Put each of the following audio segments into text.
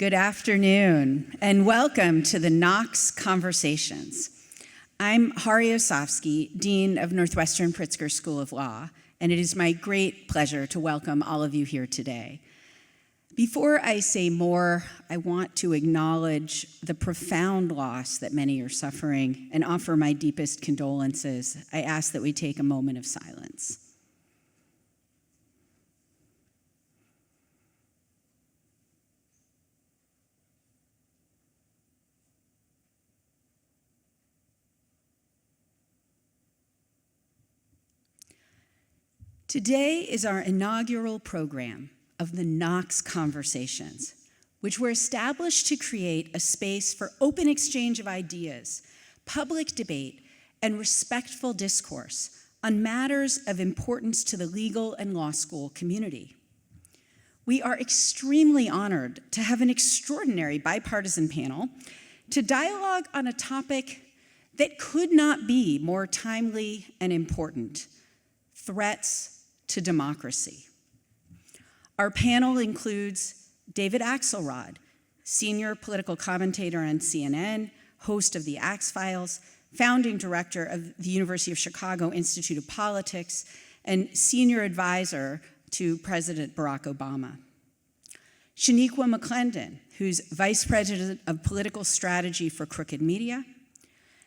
Good afternoon, and welcome to the Knox Conversations. I'm Hari Osofsky, Dean of Northwestern Pritzker School of Law, and it is my great pleasure to welcome all of you here today. Before I say more, I want to acknowledge the profound loss that many are suffering and offer my deepest condolences. I ask that we take a moment of silence. Today is our inaugural program of the Knox Conversations, which were established to create a space for open exchange of ideas, public debate, and respectful discourse on matters of importance to the legal and law school community. We are extremely honored to have an extraordinary bipartisan panel to dialogue on a topic that could not be more timely and important: threats to democracy. Our panel includes David Axelrod, senior political commentator on CNN, host of the Axe Files, founding director of the University of Chicago Institute of Politics, and senior advisor to President Barack Obama. Shaniqua McClendon, who's vice president of political strategy for Crooked Media,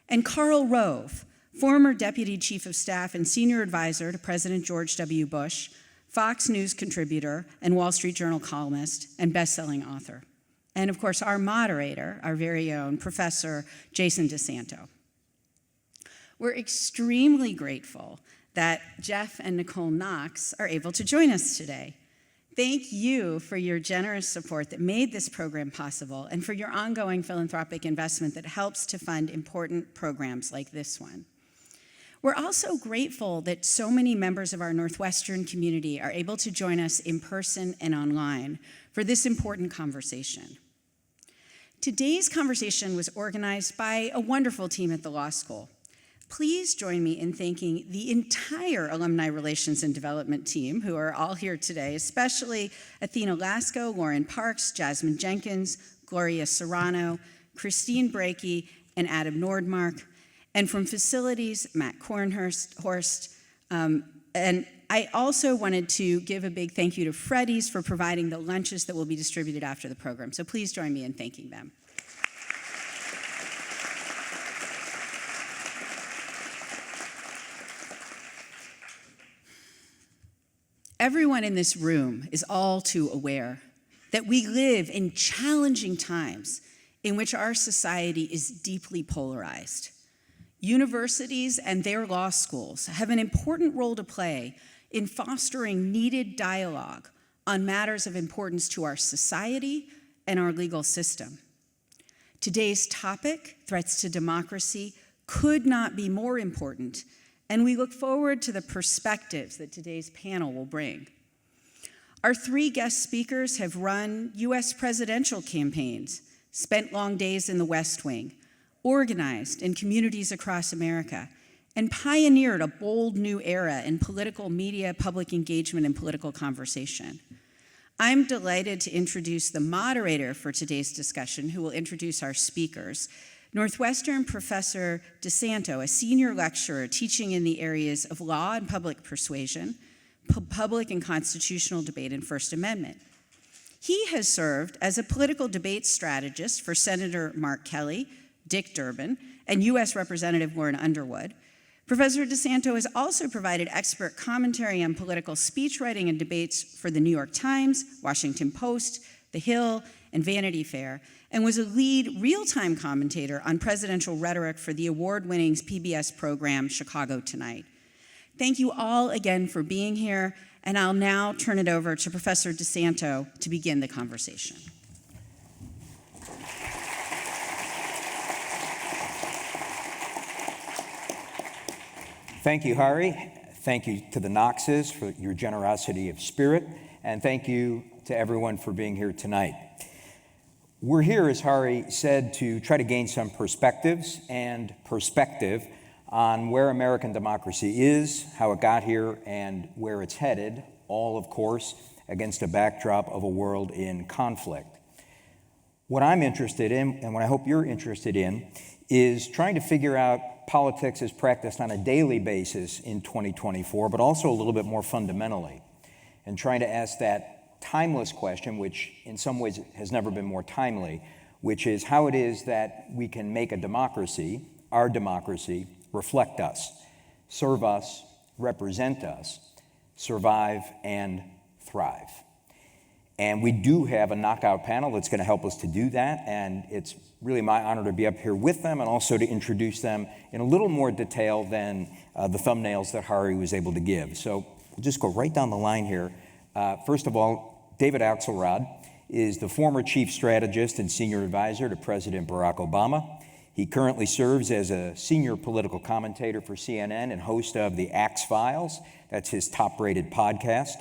and Karl Rove, former deputy chief of staff and senior advisor to President George W. Bush, Fox News contributor and Wall Street Journal columnist and best-selling author. And of course, our moderator, our very own Professor Jason DeSanto. We're extremely grateful that Jeff and Nicole Knox are able to join us today. Thank you for your generous support that made this program possible and for your ongoing philanthropic investment that helps to fund important programs like this one. We're also grateful that so many members of our Northwestern community are able to join us in person and online for this important conversation. Today's conversation was organized by a wonderful team at the law school. Please join me in thanking the entire Alumni Relations and Development team, who are all here today, especially Athena Lasco, Lauren Parks, Jasmine Jenkins, Gloria Serrano, Christine Brakey, and Adam Nordmark. And from facilities, Matt Kornhorst. And I also wanted to give a big thank you to Freddy's for providing the lunches that will be distributed after the program. So please join me in thanking them. Everyone in this room is all too aware that we live in challenging times in which our society is deeply polarized. Universities and their law schools have an important role to play in fostering needed dialogue on matters of importance to our society and our legal system. Today's topic, threats to democracy, could not be more important, and we look forward to the perspectives that today's panel will bring. Our three guest speakers have run US presidential campaigns, spent long days in the West Wing, organized in communities across America, and pioneered a bold new era in political media, public engagement, and political conversation. I'm delighted to introduce the moderator for today's discussion, who will introduce our speakers, Northwestern Professor DeSanto, a senior lecturer teaching in the areas of law and public persuasion, public and constitutional debate, and First Amendment. He has served as a political debate strategist for Senator Mark Kelly, Dick Durbin, and U.S. Representative Lauren Underwood. Professor DeSanto has also provided expert commentary on political speechwriting and debates for the New York Times, Washington Post, The Hill, and Vanity Fair, and was a lead real-time commentator on presidential rhetoric for the award-winning PBS program Chicago Tonight. Thank you all again for being here, and I'll now turn it over to Professor DeSanto to begin the conversation. Thank you, Hari. Thank you to the Knoxes for your generosity of spirit, and thank you to everyone for being here tonight. We're here, as Hari said, to try to gain some perspectives and perspective on where American democracy is, how it got here, and where it's headed, all, of course, against a backdrop of a world in conflict. What I'm interested in, and what I hope you're interested in, is trying to figure out politics as practiced on a daily basis in 2024, but also a little bit more fundamentally, and trying to ask that timeless question, which in some ways has never been more timely, which is how it is that we can make a democracy, our democracy, reflect us, serve us, represent us, survive, and thrive. And we do have a knockout panel that's going to help us to do that, and it's really my honor to be up here with them and also to introduce them in a little more detail than the thumbnails that Hari was able to give. So we'll just go right down the line here. First of all, David Axelrod is the former chief strategist and senior advisor to President Barack Obama. He currently serves as a senior political commentator for CNN and host of the Axe Files. That's his top-rated podcast.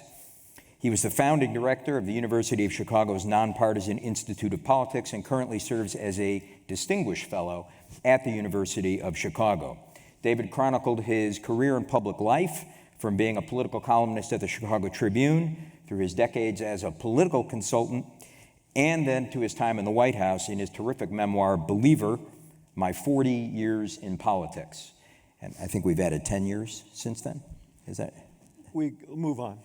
He was the founding director of the University of Chicago's Nonpartisan Institute of Politics and currently serves as a distinguished fellow at the University of Chicago. David chronicled his career in public life from being a political columnist at the Chicago Tribune through his decades as a political consultant and then to his time in the White House in his terrific memoir, Believer, My 40 Years in Politics. And I think we've added 10 years since then. Is that? We move on.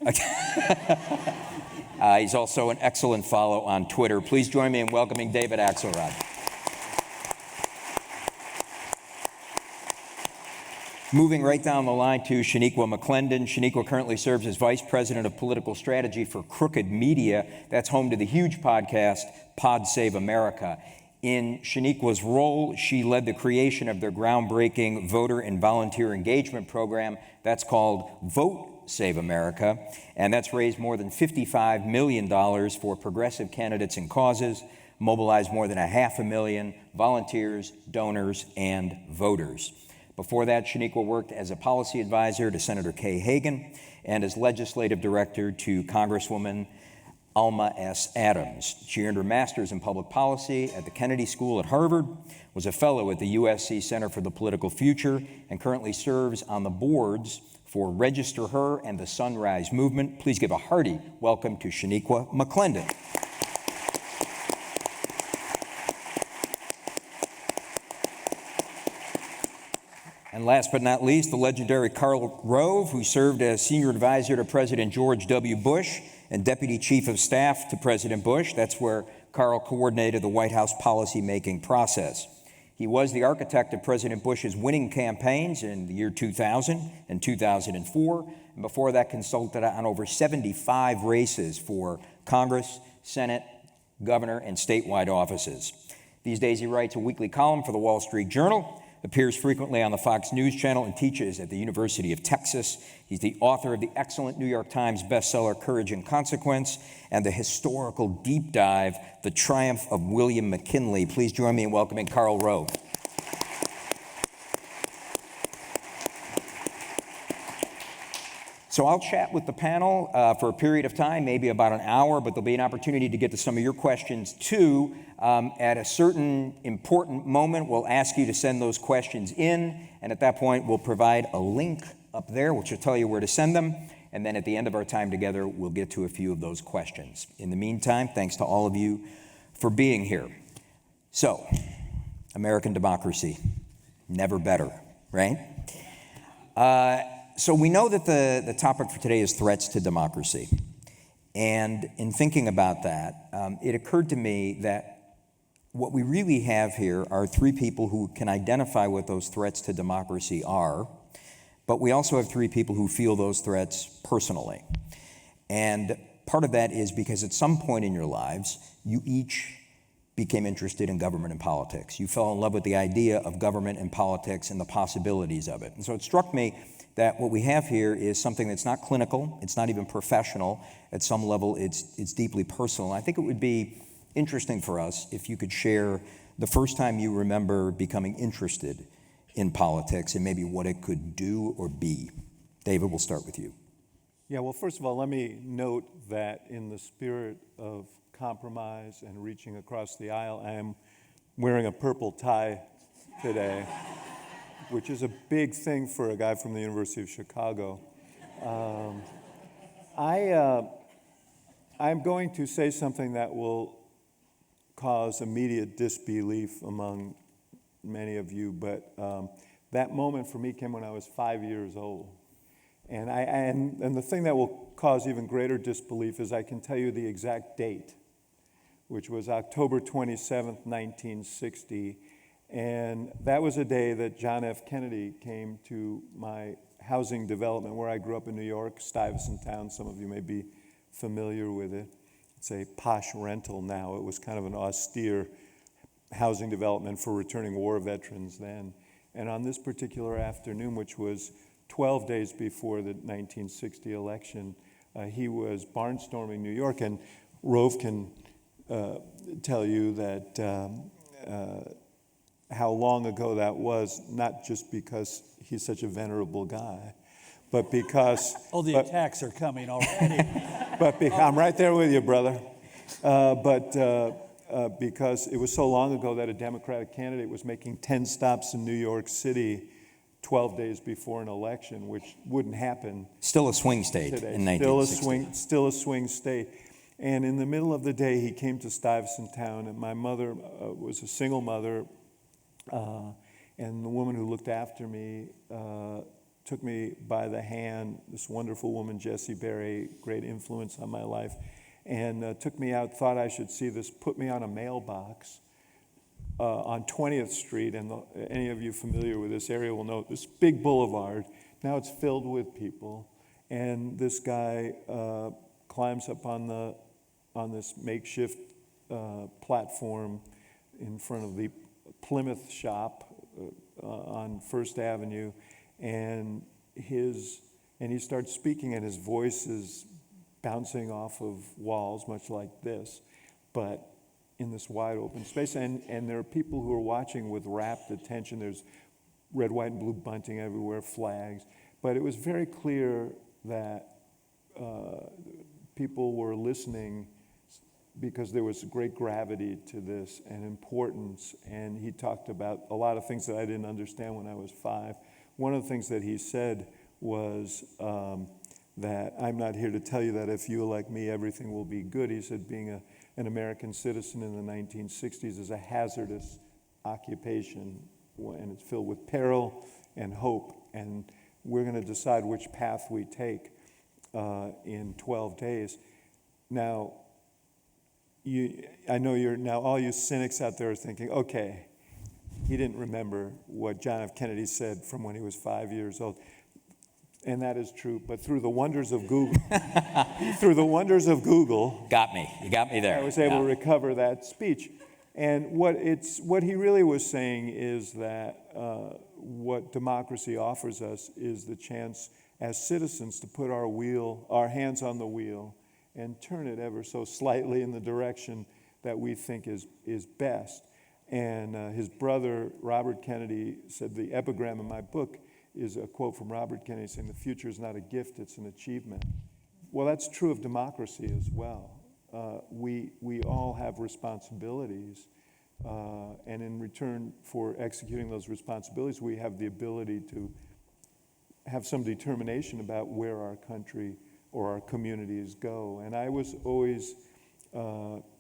He's also an excellent follow on Twitter. Please join me in welcoming David Axelrod. Moving right down the line to Shaniqua McClendon. Shaniqua currently serves as Vice President of Political Strategy for Crooked Media. That's home to the huge podcast, Pod Save America. In Shaniqua's role, she led the creation of their groundbreaking voter and volunteer engagement program. That's called Vote Save America, and that's raised more than $55 million for progressive candidates and causes, mobilized more than 500,000 volunteers, donors, and voters. Before that, Shaniqua worked as a policy advisor to Senator Kay Hagan and as legislative director to Congresswoman Alma S. Adams. She earned her master's in public policy at the Kennedy School at Harvard, was a fellow at the USC Center for the Political Future, and currently serves on the boards for Register Her and the Sunrise Movement. Please give a hearty welcome to Shaniqua McClendon. And last but not least, the legendary Karl Rove, who served as senior advisor to President George W. Bush and deputy chief of staff to President Bush. That's where Karl coordinated the White House policy-making process. He was the architect of President Bush's winning campaigns in the year 2000 and 2004, and before that consulted on over 75 races for Congress, Senate, governor, and statewide offices. These days he writes a weekly column for the Wall Street Journal, appears frequently on the Fox News Channel, and teaches at the University of Texas. He's the author of the excellent New York Times bestseller, Courage and Consequence, and the historical deep dive, The Triumph of William McKinley. Please join me in welcoming Karl Rove. So I'll chat with the panel for a period of time, maybe about an hour, but there'll be an opportunity to get to some of your questions too. At a certain important moment, we'll ask you to send those questions in, and at that point, we'll provide a link up there, which will tell you where to send them, and then at the end of our time together, we'll get to a few of those questions. In the meantime, thanks to all of you for being here. So, American democracy, never better, right? So we know that the topic for today is threats to democracy. And in thinking about that, it occurred to me that what we really have here are three people who can identify what those threats to democracy are, but we also have three people who feel those threats personally. And part of that is because at some point in your lives, you each became interested in government and politics. You fell in love with the idea of government and politics and the possibilities of it. And so it struck me that what we have here is something that's not clinical, it's not even professional. At some level, it's deeply personal. I think it would be interesting for us if you could share the first time you remember becoming interested in politics and maybe what it could do or be. David, we'll start with you. Yeah, well, first of all, let me note that in the spirit of compromise and reaching across the aisle, I am wearing a purple tie today, which is a big thing for a guy from the University of Chicago. I'm going to say something that will cause immediate disbelief among many of you, but that moment for me came when I was 5 years old. And the thing that will cause even greater disbelief is I can tell you the exact date, which was October 27th, 1960. And that was a day that John F. Kennedy came to my housing development where I grew up in New York, Stuyvesant Town. Some of you may be familiar with it. It's a posh rental now. It was kind of an austere housing development for returning war veterans then. And on this particular afternoon, which was 12 days before the 1960 election, he was barnstorming New York. And Rove can tell you that how long ago that was, not just because he's such a venerable guy, but because... Oh, the attacks are coming already. I'm right there with you, brother. Because it was so long ago that a Democratic candidate was making 10 stops in New York City 12 days before an election, which wouldn't happen Still a swing state today. in 1960. Still a swing state. And in the middle of the day, he came to Stuyvesant Town, and my mother was a single mother, and the woman who looked after me took me by the hand, this wonderful woman, Jessie Berry, great influence on my life, and took me out, thought I should see this, put me on a mailbox on 20th Street, and any of you familiar with this area will know this big boulevard. Now it's filled with people, and this guy climbs up on this makeshift platform in front of the Plymouth shop on First Avenue, and he starts speaking, and his voice is bouncing off of walls, much like this, but in this wide open space. And there are people who are watching with rapt attention. There's red, white, and blue bunting everywhere, flags. But it was very clear that people were listening because there was great gravity to this and importance. And he talked about a lot of things that I didn't understand when I was 5. One of the things that he said was that I'm not here to tell you that if you elect me, everything will be good. He said being an American citizen in the 1960s is a hazardous occupation, and it's filled with peril and hope. And we're going to decide which path we take in 12 days. Now, I know now all you cynics out there are thinking, okay, he didn't remember what John F. Kennedy said from when he was 5 years old. And that is true, but through the wonders of Google, Got me. You got me there. I was able to recover that speech. And what he really was saying is that what democracy offers us is the chance as citizens to put our hands on the wheel and turn it ever so slightly in the direction that we think is best. And his brother, Robert Kennedy, said the epigram in my book is a quote from Robert Kennedy saying, "The future is not a gift, it's an achievement." Well, that's true of democracy as well. We all have responsibilities, and in return for executing those responsibilities, we have the ability to have some determination about where our country or our communities go. And I was always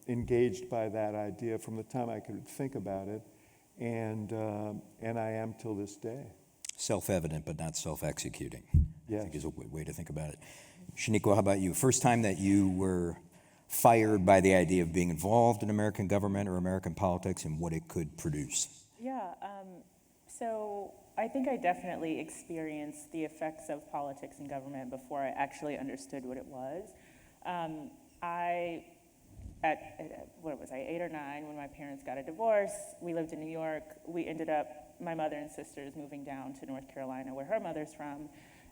engaged by that idea from the time I could think about it, and I am till this day. Self-evident, but not self-executing. Yes. I think is a way to think about it. Shaniqua, how about you? First time that you were fired by the idea of being involved in American government or American politics and what it could produce? Yeah, so I think I definitely experienced the effects of politics and government before I actually understood what it was. What was I, 8 or 9, when my parents got a divorce. We lived in New York. We ended up, my mother and sisters, moving down to North Carolina, where her mother's from.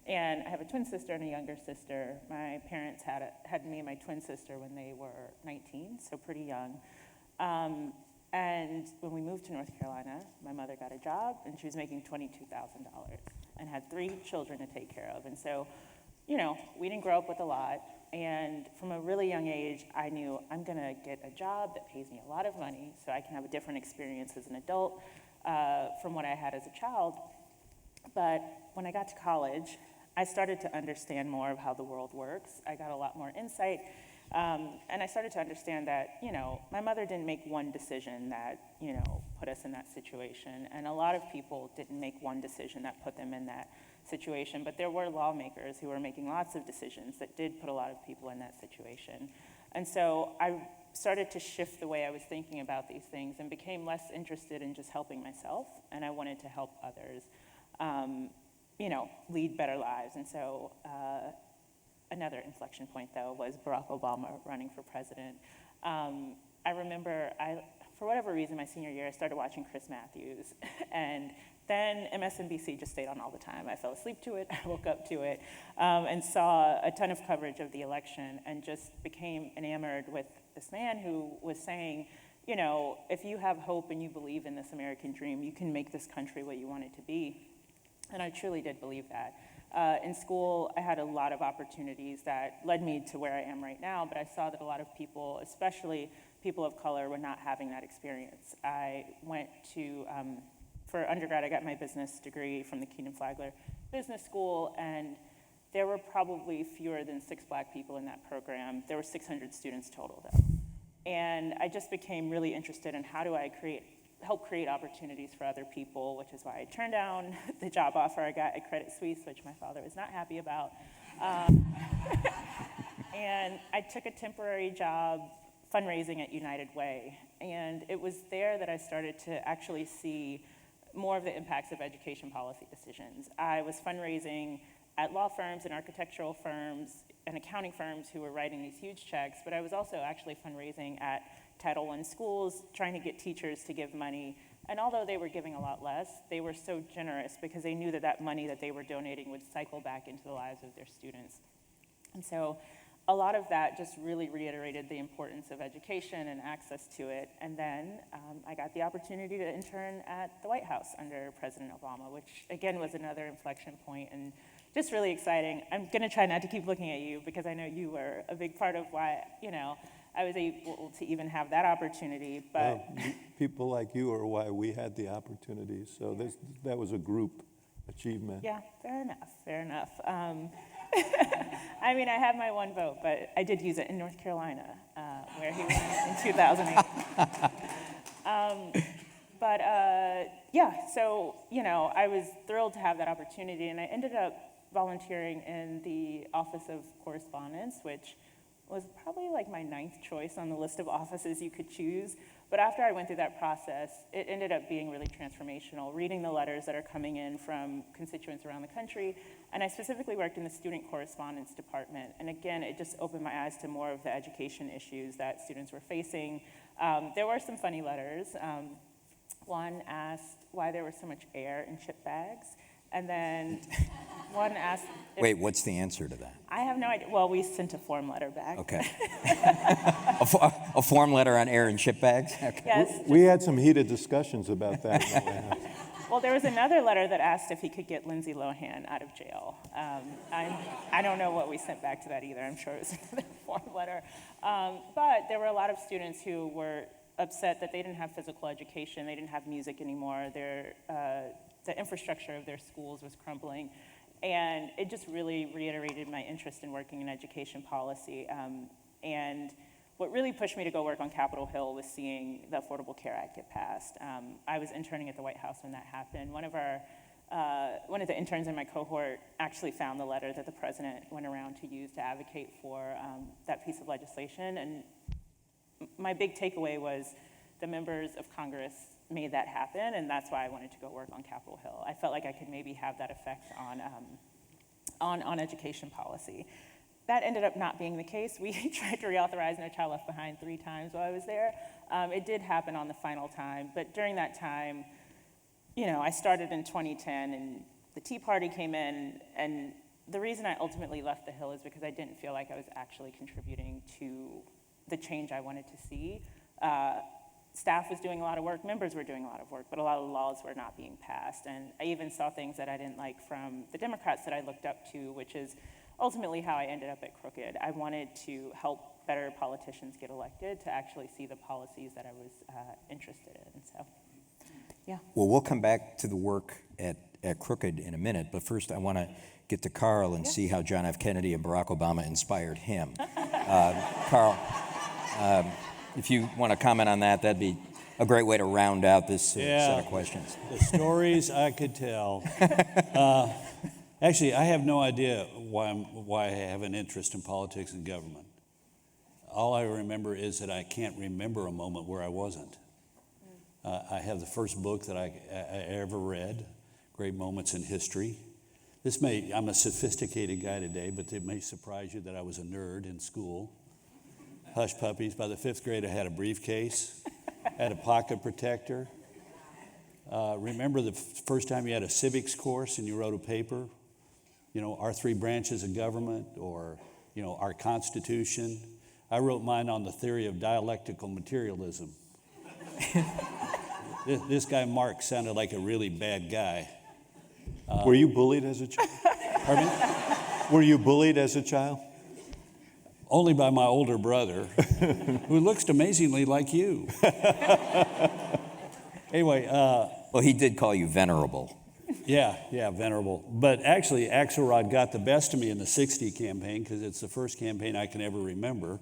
And I have a twin sister and a younger sister. My parents had me and my twin sister when they were 19, so pretty young. And when we moved to North Carolina, my mother got a job, and she was making $22,000 and had 3 children to take care of. And so, we didn't grow up with a lot. And from a really young age, I knew I'm going to get a job that pays me a lot of money so I can have a different experience as an adult from what I had as a child. But when I got to college, I started to understand more of how the world works. I got a lot more insight. And I started to understand that, my mother didn't make one decision that, put us in that situation. And a lot of people didn't make one decision that put them in that situation. But there were lawmakers who were making lots of decisions that did put a lot of people in that situation. And so I started to shift the way I was thinking about these things and became less interested in just helping myself. And I wanted to help others, lead better lives. And so another inflection point, though, was Barack Obama running for president. I remember, for whatever reason, my senior year, I started watching Chris Matthews. And then MSNBC just stayed on all the time. I fell asleep to it, I woke up to it, and saw a ton of coverage of the election and just became enamored with this man who was saying, if you have hope and you believe in this American dream, you can make this country what you want it to be. And I truly did believe that. In school, I had a lot of opportunities that led me to where I am right now, but I saw that a lot of people, especially people of color, were not having that experience. I went to, for undergrad, I got my business degree from the Keenan Flagler Business School, and there were probably fewer than 6 Black people in that program. There were 600 students total, though. And I just became really interested in how do I help create opportunities for other people, which is why I turned down the job offer I got at Credit Suisse, which my father was not happy about. And I took a temporary job fundraising at United Way. And it was there that I started to actually see more of the impacts of education policy decisions. I was fundraising at law firms and architectural firms and accounting firms who were writing these huge checks, but I was also actually fundraising at Title I schools, trying to get teachers to give money. And although they were giving a lot less, they were so generous because they knew that that money that they were donating would cycle back into the lives of their students. And so a lot of that just really reiterated the importance of education and access to it. And then I got the opportunity to intern at the White House under President Obama, which again was another inflection point and just really exciting. I'm gonna try not to keep looking at you because I know you were a big part of why, I was able to even have that opportunity, but. Well, people like you are why we had the opportunity, so that was a group achievement. Yeah, fair enough. I mean, I have my one vote, but I did use it in North Carolina, where he won in 2008. So, I was thrilled to have that opportunity, and I ended up volunteering in the Office of Correspondence, which was probably like my 9th choice on the list of offices you could choose. But after I went through that process, it ended up being really transformational, reading the letters that are coming in from constituents around the country. And I specifically worked in the student correspondence department. And again, it just opened my eyes to more of the education issues that students were facing. There were some funny letters. One asked why there was so much air in chip bags. And then one asked... Wait, what's the answer to that? I have no idea. Well, we sent a form letter back. Okay. a form letter on air and chip bags? Okay. Yes. We had some heated discussions about that in the White House. Well, there was another letter that asked if he could get Lindsay Lohan out of jail. I don't know what we sent back to that either. I'm sure it was another form letter. But there were a lot of students who were upset that they didn't have physical education. They didn't have music anymore. The infrastructure of their schools was crumbling. And it just really reiterated my interest in working in education policy. And what really pushed me to go work on Capitol Hill was seeing the Affordable Care Act get passed. I was interning at the White House when that happened. One of the interns in my cohort actually found the letter that the president went around to use to advocate for that piece of legislation. And my big takeaway was the members of Congress made that happen, and that's why I wanted to go work on Capitol Hill. I felt like I could maybe have that effect on education policy. That ended up not being the case. We tried to reauthorize No Child Left Behind 3 times while I was there. It did happen on the final time, but during that time, I started in 2010, and the Tea Party came in, and the reason I ultimately left the Hill is because I didn't feel like I was actually contributing to the change I wanted to see. Staff was doing a lot of work, members were doing a lot of work, but a lot of laws were not being passed. And I even saw things that I didn't like from the Democrats that I looked up to, which is ultimately how I ended up at Crooked. I wanted to help better politicians get elected to actually see the policies that I was interested in. So, yeah. Well, we'll come back to the work at Crooked in a minute, but first I want to get to Carl and see how John F. Kennedy and Barack Obama inspired him. Carl, if you want to comment on that, that'd be a great way to round out this set of questions. The stories I could tell. Actually, I have no idea why I have an interest in politics and government. All I remember is that I can't remember a moment where I wasn't. I have the first book that I ever read, Great Moments in History. I'm a sophisticated guy today, but it may surprise you that I was a nerd in school. Hush Puppies. By the 5th grade, I had a briefcase, had a pocket protector. Remember the first time you had a civics course and you wrote a paper? Our 3 branches of government, or, our Constitution. I wrote mine on the theory of dialectical materialism. This guy, Mark, sounded like a really bad guy. Were you bullied as a child? Pardon me? Were you bullied as a child? Only by my older brother, who looks amazingly like you. Anyway. Well, he did call you venerable. Yeah, venerable. But actually, Axelrod got the best of me in the 60 campaign, because it's the first campaign I can ever remember,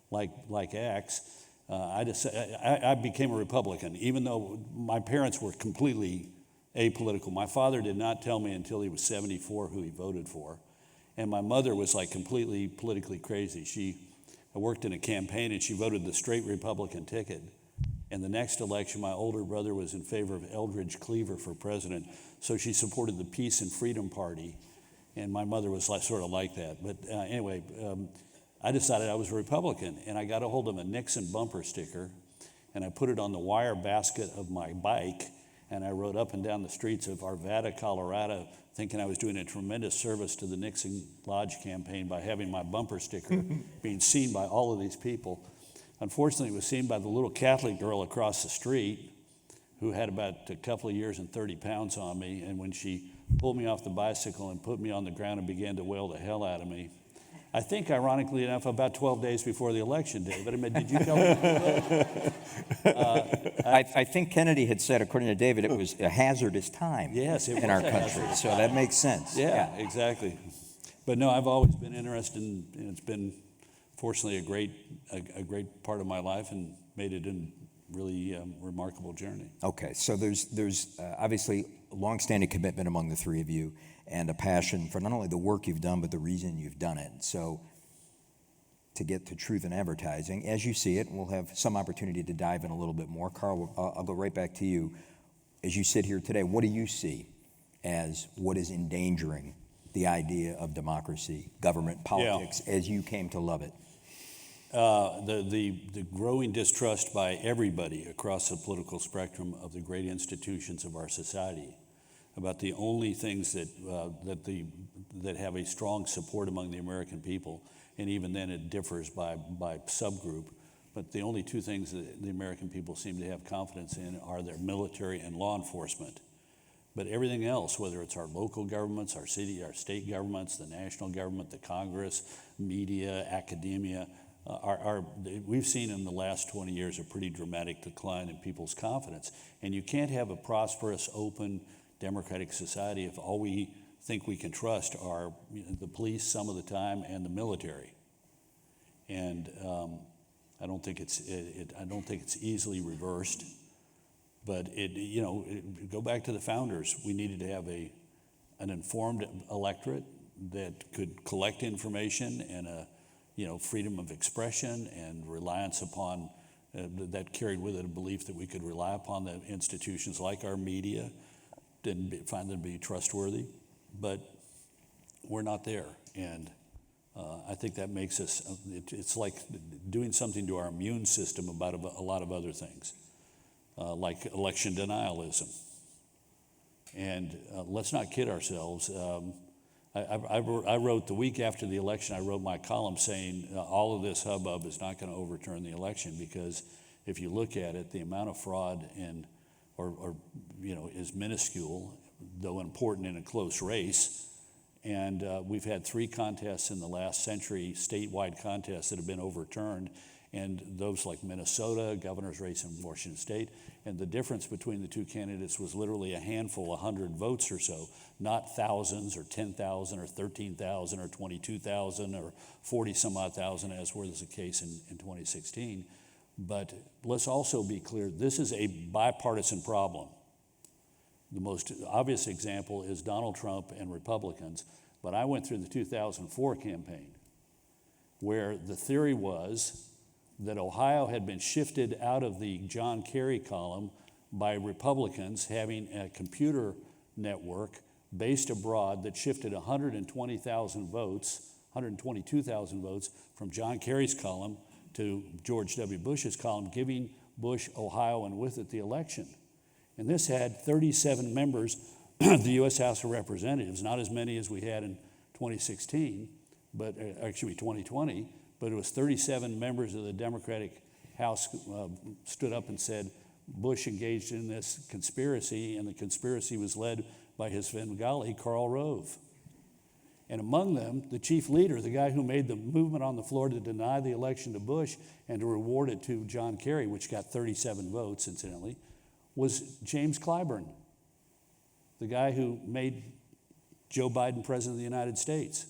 like Axe. I became a Republican, even though my parents were completely apolitical. My father did not tell me until he was 74 who he voted for. And my mother was like completely politically crazy. I worked in a campaign and she voted the straight Republican ticket. And the next election, my older brother was in favor of Eldridge Cleaver for president. So she supported the Peace and Freedom Party. And my mother was sort of like that. But anyway, I decided I was a Republican. And I got a hold of a Nixon bumper sticker. And I put it on the wire basket of my bike. And I rode up and down the streets of Arvada, Colorado, thinking I was doing a tremendous service to the Nixon Lodge campaign by having my bumper sticker being seen by all of these people. Unfortunately, it was seen by the little Catholic girl across the street who had about a couple of years and 30 pounds on me. And when she pulled me off the bicycle and put me on the ground and began to wail the hell out of me, I think, ironically enough, about 12 days before the election day. But I mean, did you tell me? I think Kennedy had said, according to David, it was a hazardous time in our country. So that makes sense. Yeah, exactly. But no, I've always been interested in, and it's been, fortunately, a great part of my life, and made it a really remarkable journey. Okay, so there's obviously a longstanding commitment among the 3 of you, and a passion for not only the work you've done, but the reason you've done it. So to get to truth in advertising, as you see it, we'll have some opportunity to dive in a little bit more. Carl, I'll go right back to you. As you sit here today, what do you see as what is endangering the idea of democracy, government, politics, as you came to love it? The growing distrust by everybody across the political spectrum of the great institutions of our society, about the only things that have a strong support among the American people, and even then it differs by subgroup. But the only 2 things that the American people seem to have confidence in are their military and law enforcement. But everything else, whether it's our local governments, our state governments, the national government, the Congress, media, academia, we've seen in the last 20 years a pretty dramatic decline in people's confidence. And you can't have a prosperous, open, democratic society if all we think we can trust are the police some of the time and the military. And I don't think it's easily reversed. But go back to the founders. We needed to have an informed electorate that could collect information, and freedom of expression and reliance upon that carried with it a belief that we could rely upon the institutions like our media, find them to be trustworthy. But we're not there, and I think that makes us. It's like doing something to our immune system about a lot of other things. Like election denialism. And let's not kid ourselves. I wrote the week after the election, I wrote my column saying all of this hubbub is not going to overturn the election, because if you look at it, the amount of fraud is minuscule, though important in a close race. And we've had 3 contests in the last century, statewide contests, that have been overturned. and those like Minnesota, governor's race in Washington State, and the difference between the two candidates was literally a handful, 100 votes or so, not thousands or 10,000 or 13,000 or 22,000 or 40 some odd thousand, as was the case in 2016. But let's also be clear, this is a bipartisan problem. The most obvious example is Donald Trump and Republicans, but I went through the 2004 campaign where the theory was that Ohio had been shifted out of the John Kerry column by Republicans having a computer network based abroad that shifted 122,000 votes from John Kerry's column to George W. Bush's column, giving Bush Ohio and with it the election. And this had 37 members of the U.S. House of Representatives, not as many as we had in 2016, but actually 2020, but it was 37 members of the Democratic House stood up and said Bush engaged in this conspiracy, and the conspiracy was led by his Svengali, Karl Rove. And among them, the chief leader, the guy who made the movement on the floor to deny the election to Bush and to reward it to John Kerry, which got 37 votes, incidentally, was James Clyburn, the guy who made Joe Biden president of the United States.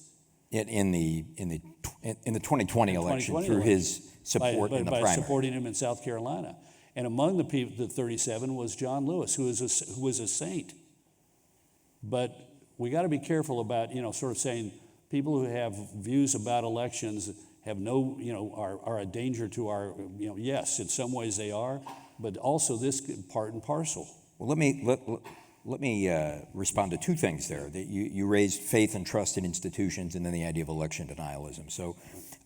In the 2020 election through his support in the primary. By supporting him in South Carolina. And among the people, the 37 was John Lewis, who was a saint. But we got to be careful about, sort of saying people who have views about elections have no, are a danger to our, yes, in some ways they are, but also this part and parcel. Well, let me respond to two things there. That you raised faith and trust in institutions, and then the idea of election denialism. So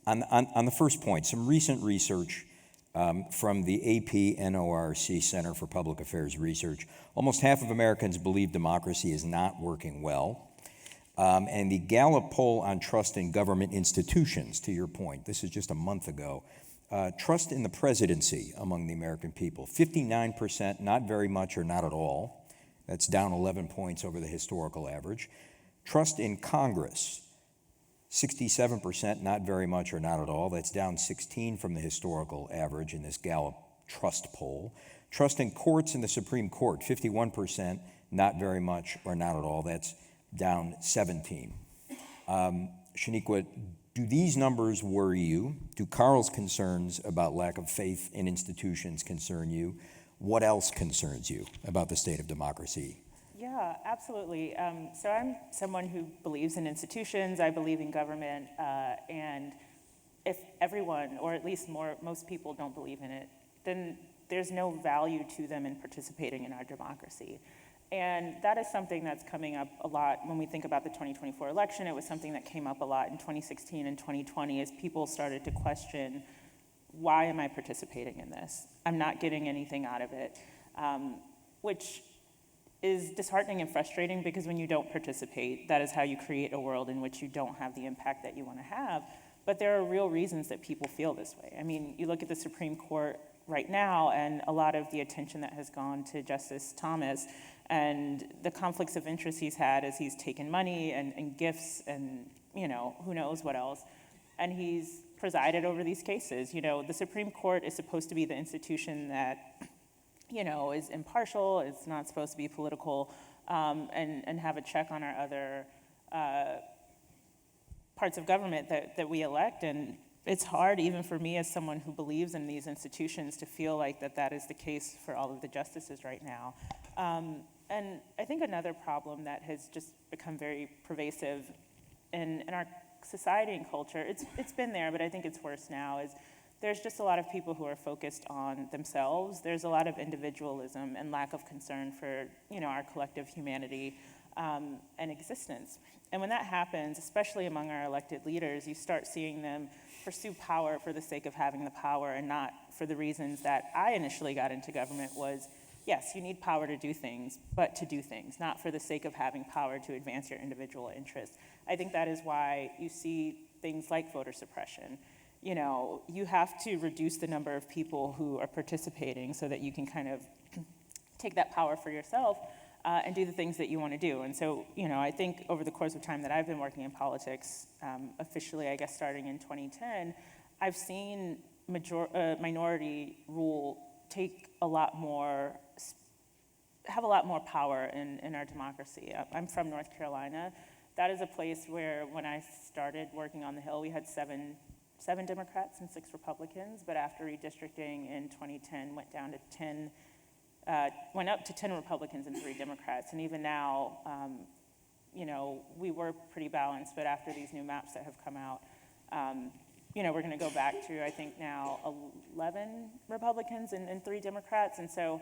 on the first point, some recent research from the AP NORC Center for Public Affairs Research. Almost half of Americans believe democracy is not working well. And the Gallup poll on trust in government institutions, to your point, this is just a month ago, trust in the presidency among the American people, 59%, not very much or not at all. That's down 11 points over the historical average. Trust in Congress, 67%, not very much or not at all. That's down 16 from the historical average in this Gallup trust poll. Trust in courts and the Supreme Court, 51%, not very much or not at all. That's down 17. Shaniqua, do these numbers worry you? Do Carl's concerns about lack of faith in institutions concern you? What else concerns you about the state of democracy? Yeah, absolutely. So I'm someone who believes in institutions. I believe in government, and if everyone, or at least most people, don't believe in it, then there's no value to them in participating in our democracy. And that is something that's coming up a lot when we think about the 2024 election. It was something that came up a lot in 2016 and 2020 as people started to question, why am I participating in this? I'm not getting anything out of it, which is disheartening and frustrating because when you don't participate, that is how you create a world in which you don't have the impact that you want to have. But there are real reasons that people feel this way. I mean, you look at the Supreme Court right now and a lot of the attention that has gone to Justice Thomas and the conflicts of interest he's had as he's taken money and gifts and, who knows what else. And he's presided over these cases. The Supreme Court is supposed to be the institution that, is impartial, it's not supposed to be political, and have a check on our other parts of government that we elect. And it's hard, even for me as someone who believes in these institutions, to feel like that is the case for all of the justices right now. And I think another problem that has just become very pervasive in our society and culture, it's been there, but I think it's worse now, is there's just a lot of people who are focused on themselves. There's a lot of individualism and lack of concern for, our collective humanity and existence. And when that happens, especially among our elected leaders, you start seeing them pursue power for the sake of having the power and not for the reasons that I initially got into government was, yes, you need power to do things, but to do things, not for the sake of having power to advance your individual interests. I think that is why you see things like voter suppression. You have to reduce the number of people who are participating so that you can kind of take that power for yourself and do the things that you want to do. And so, I think over the course of time that I've been working in politics, officially, I guess, starting in 2010, I've seen minority rule have a lot more power in our democracy. I'm from North Carolina. That is a place where when I started working on the Hill, we had seven Democrats and 6 Republicans, but after redistricting in 2010, went up to 10 Republicans and 3 Democrats. And even now, we were pretty balanced, but after these new maps that have come out, we're going to go back to, I think now, 11 Republicans and 3 Democrats. And so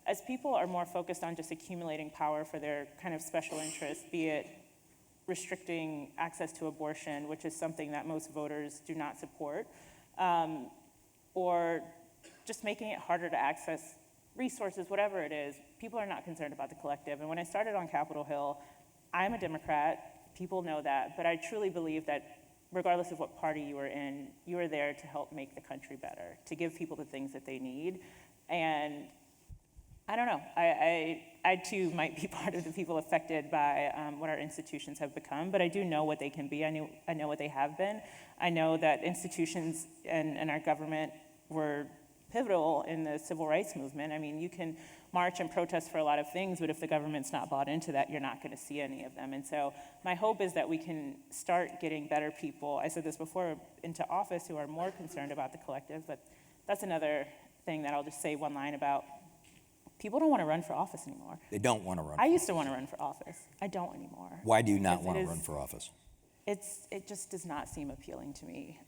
as people are more focused on just accumulating power for their kind of special interests, be it restricting access to abortion, which is something that most voters do not support, or just making it harder to access resources, whatever it is, people are not concerned about the collective. And when I started on Capitol Hill, I'm a Democrat, people know that, but I truly believe that regardless of what party you were in, you are there to help make the country better, to give people the things that they need. And I don't know, I too might be part of the people affected by what our institutions have become, but I do know what they can be. I know what they have been. I know that institutions and our government were pivotal in the civil rights movement. I mean, you can march and protest for a lot of things, but if the government's not bought into that, you're not going to see any of them. And so my hope is that we can start getting better people, I said this before, into office who are more concerned about the collective, but that's another thing that I'll just say one line about. People don't want to run for office anymore. They don't want to run. I used to want to run for office. I don't anymore. Why do you not Because want it to is- run for office? It just does not seem appealing to me.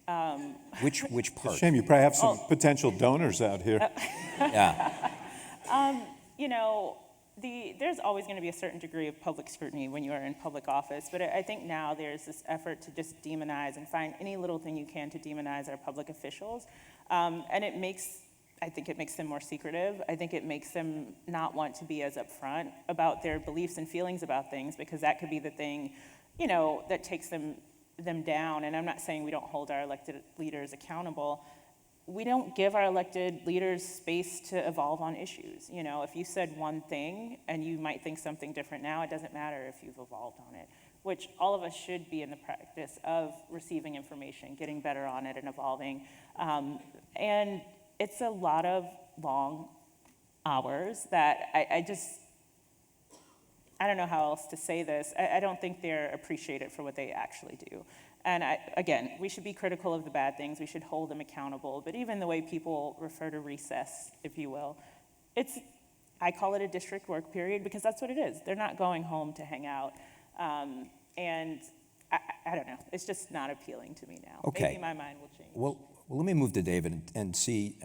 Which It's part? a shame, you probably have some potential donors out here. Yeah. There's always going to be a certain degree of public scrutiny when you are in public office, but I think now there's this effort to just demonize and find any little thing you can to demonize our public officials, and I think it makes them more secretive. I think it makes them not want to be as upfront about their beliefs and feelings about things, because that could be the thing, that takes them down. And I'm not saying we don't hold our elected leaders accountable. We don't give our elected leaders space to evolve on issues. If you said one thing and you might think something different now, it doesn't matter if you've evolved on it, which all of us should be in the practice of receiving information, getting better on it, and evolving. And it's a lot of long hours that I don't know how else to say this. I don't think they're appreciated for what they actually do. And again, we should be critical of the bad things. We should hold them accountable. But even the way people refer to recess, if you will, I call it a district work period because that's what it is. They're not going home to hang out. And I don't know. It's just not appealing to me now. Okay. Maybe my mind will change. Well, let me move to David and see.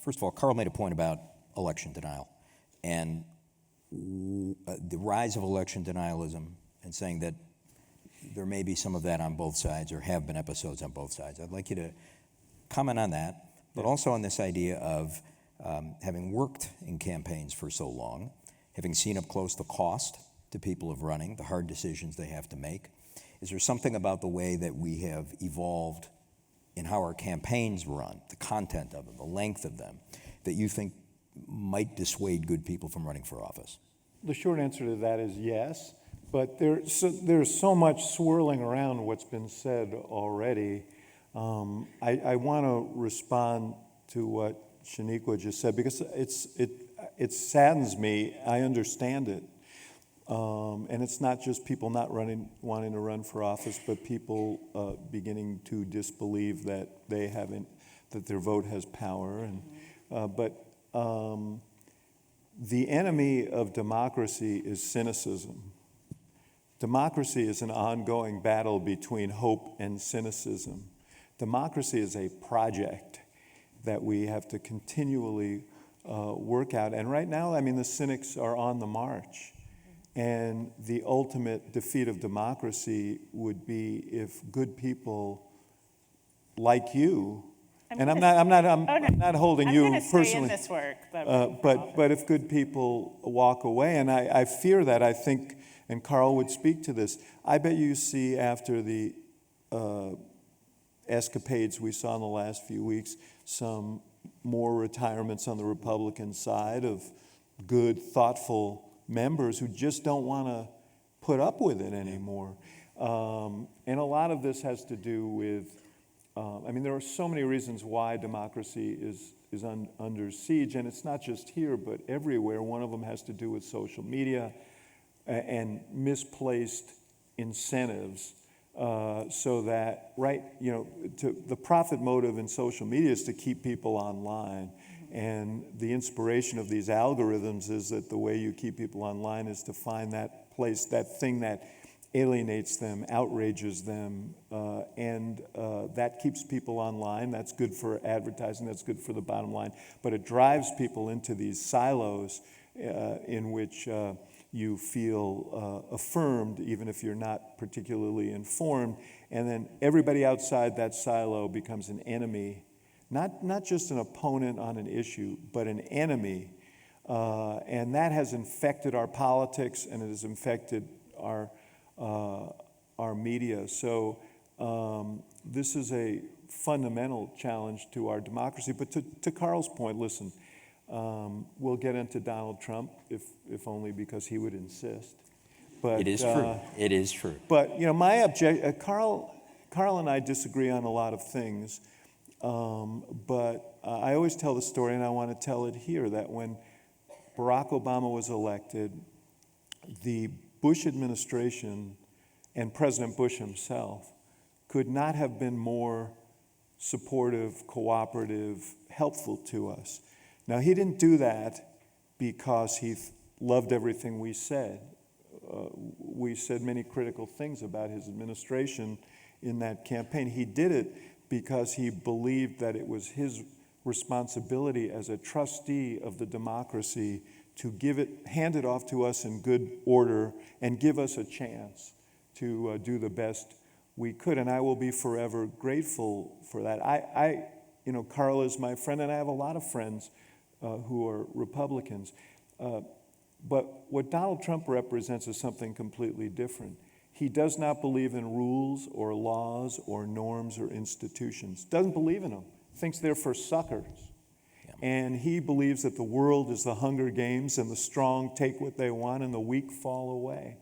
First of all, Carl made a point about election denial and the rise of election denialism, and saying that there may be some of that on both sides, or have been episodes on both sides. I'd like you to comment on that, but also on this idea of having worked in campaigns for so long, having seen up close the cost to people of running, the hard decisions they have to make. Is there something about the way that we have evolved in how our campaigns run, the content of them, the length of them, that you think might dissuade good people from running for office? The short answer to that is yes, but there's so much swirling around what's been said already. I want to respond to what Shaniqua just said, because it saddens me. I understand it. And it's not just people not wanting to run for office, but people beginning to disbelieve that that their vote has power. But the enemy of democracy is cynicism. Democracy is an ongoing battle between hope and cynicism. Democracy is a project that we have to continually work out. And right now, the cynics are on the march. And the ultimate defeat of democracy would be if good people like you, I'm not holding you I'm going to stay personally. in this work. But if good people walk away, and I fear that, I think, and Carl would speak to this, I bet you see after the escapades we saw in the last few weeks, some more retirements on the Republican side of good, thoughtful members who just don't want to put up with it anymore. And a lot of this has to do with there are so many reasons why democracy is under siege, and it's not just here, but everywhere. One of them has to do with social media and misplaced incentives, so that, the profit motive in social media is to keep people online. And the inspiration of these algorithms is that the way you keep people online is to find that place, that thing that alienates them, outrages them, and that keeps people online. That's good for advertising, that's good for the bottom line. But it drives people into these silos in which you feel affirmed, even if you're not particularly informed. And then everybody outside that silo becomes an enemy, not just an opponent on an issue, but an enemy. And that has infected our politics, and it has infected our media. So this is a fundamental challenge to our democracy. But to Carl's point, listen, we'll get into Donald Trump, if only because he would insist. But It is true. It is true. But Carl and I disagree on a lot of things. But I always tell the story, and I want to tell it here, that when Barack Obama was elected, the Bush administration and President Bush himself could not have been more supportive, cooperative, helpful to us. Now, he didn't do that because he loved everything we said. We said many critical things about his administration in that campaign. He did it because he believed that it was his responsibility as a trustee of the democracy to hand it off to us in good order and give us a chance to do the best we could. And I will be forever grateful for that. Carl is my friend, and I have a lot of friends who are Republicans. But what Donald Trump represents is something completely different. He does not believe in rules or laws or norms or institutions. Doesn't believe in them. Thinks they're for suckers. Yeah. And he believes that the world is the Hunger Games, and the strong take what they want and the weak fall away.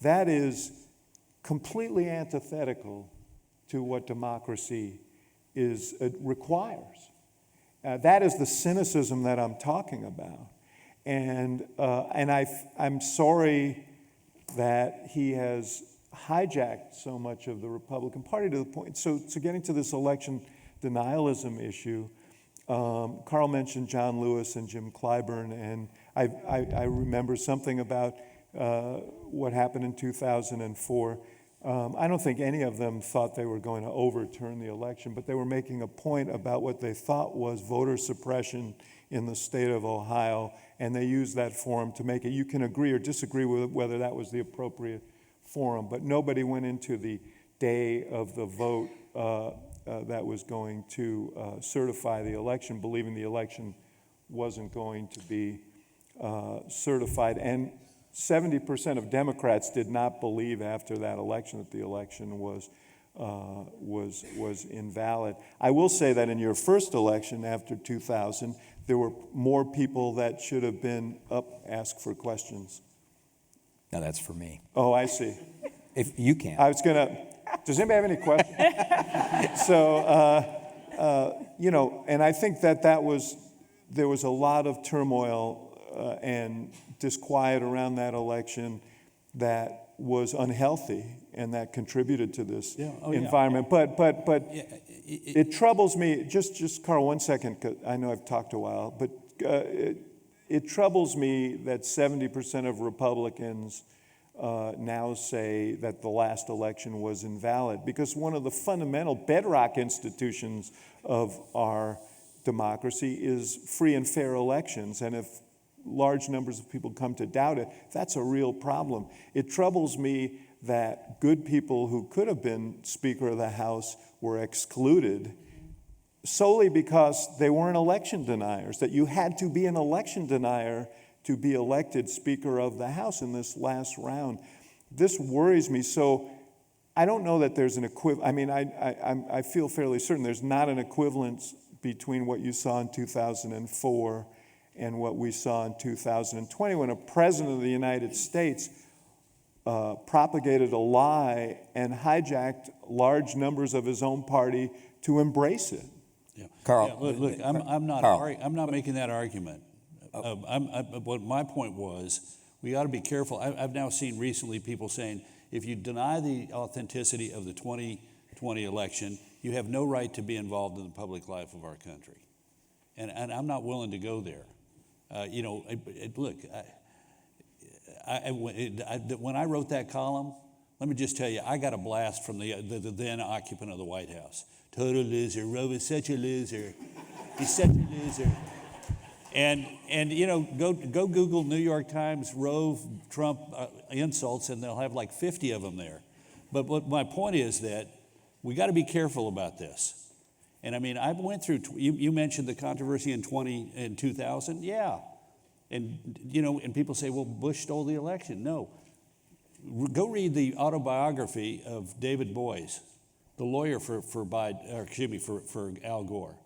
That is completely antithetical to what democracy requires. That is the cynicism that I'm talking about. And I'm sorry that he has hijacked so much of the Republican Party to the point. So getting to this election denialism issue, Carl mentioned John Lewis and Jim Clyburn, and I remember something about what happened in 2004. I don't think any of them thought they were going to overturn the election, but they were making a point about what they thought was voter suppression in the state of Ohio, and they used that forum to make it. You can agree or disagree with whether that was the appropriate forum, but nobody went into the day of the vote that was going to certify the election, believing the election wasn't going to be certified. And 70% of Democrats did not believe after that election that the election was invalid. I will say that in your first election after 2000, there were more people that should have been up, asked for questions. No, that's for me. Oh, I see. If you can. I was gonna. Does anybody have any questions? So, and I think there was a lot of turmoil and disquiet around that election that was unhealthy and that contributed to this environment. Yeah. But it troubles me. Just Carl, 1 second, 'cause I know I've talked a while, but it troubles me that 70% of Republicans now say that the last election was invalid, because one of the fundamental bedrock institutions of our democracy is free and fair elections. And if large numbers of people come to doubt it, that's a real problem. It troubles me that good people who could have been Speaker of the House were excluded solely because they weren't election deniers, that you had to be an election denier to be elected Speaker of the House in this last round. This worries me. So I don't know that there's an equivalent. I mean, I feel fairly certain there's not an equivalence between what you saw in 2004 and what we saw in 2020, when a president of the United States propagated a lie and hijacked large numbers of his own party to embrace it. Yeah. Carl, Yeah, look, I'm not Carl. I'm not making that argument. What my point was, we ought to be careful. I've now seen recently people saying, if you deny the authenticity of the 2020 election, you have no right to be involved in the public life of our country. And I'm not willing to go there. Look, when I wrote that column, let me just tell you, I got a blast from the then occupant of the White House. Total loser. Rove is such a loser. He's such a loser. And go Google New York Times Rove Trump insults, and they'll have like 50 of them there. But what my point is that we got to be careful about this. And I mean, I went through. You mentioned the controversy in 2000. Yeah, and people say, well, Bush stole the election. No. Go read the autobiography of David Boies, the lawyer for Al Gore.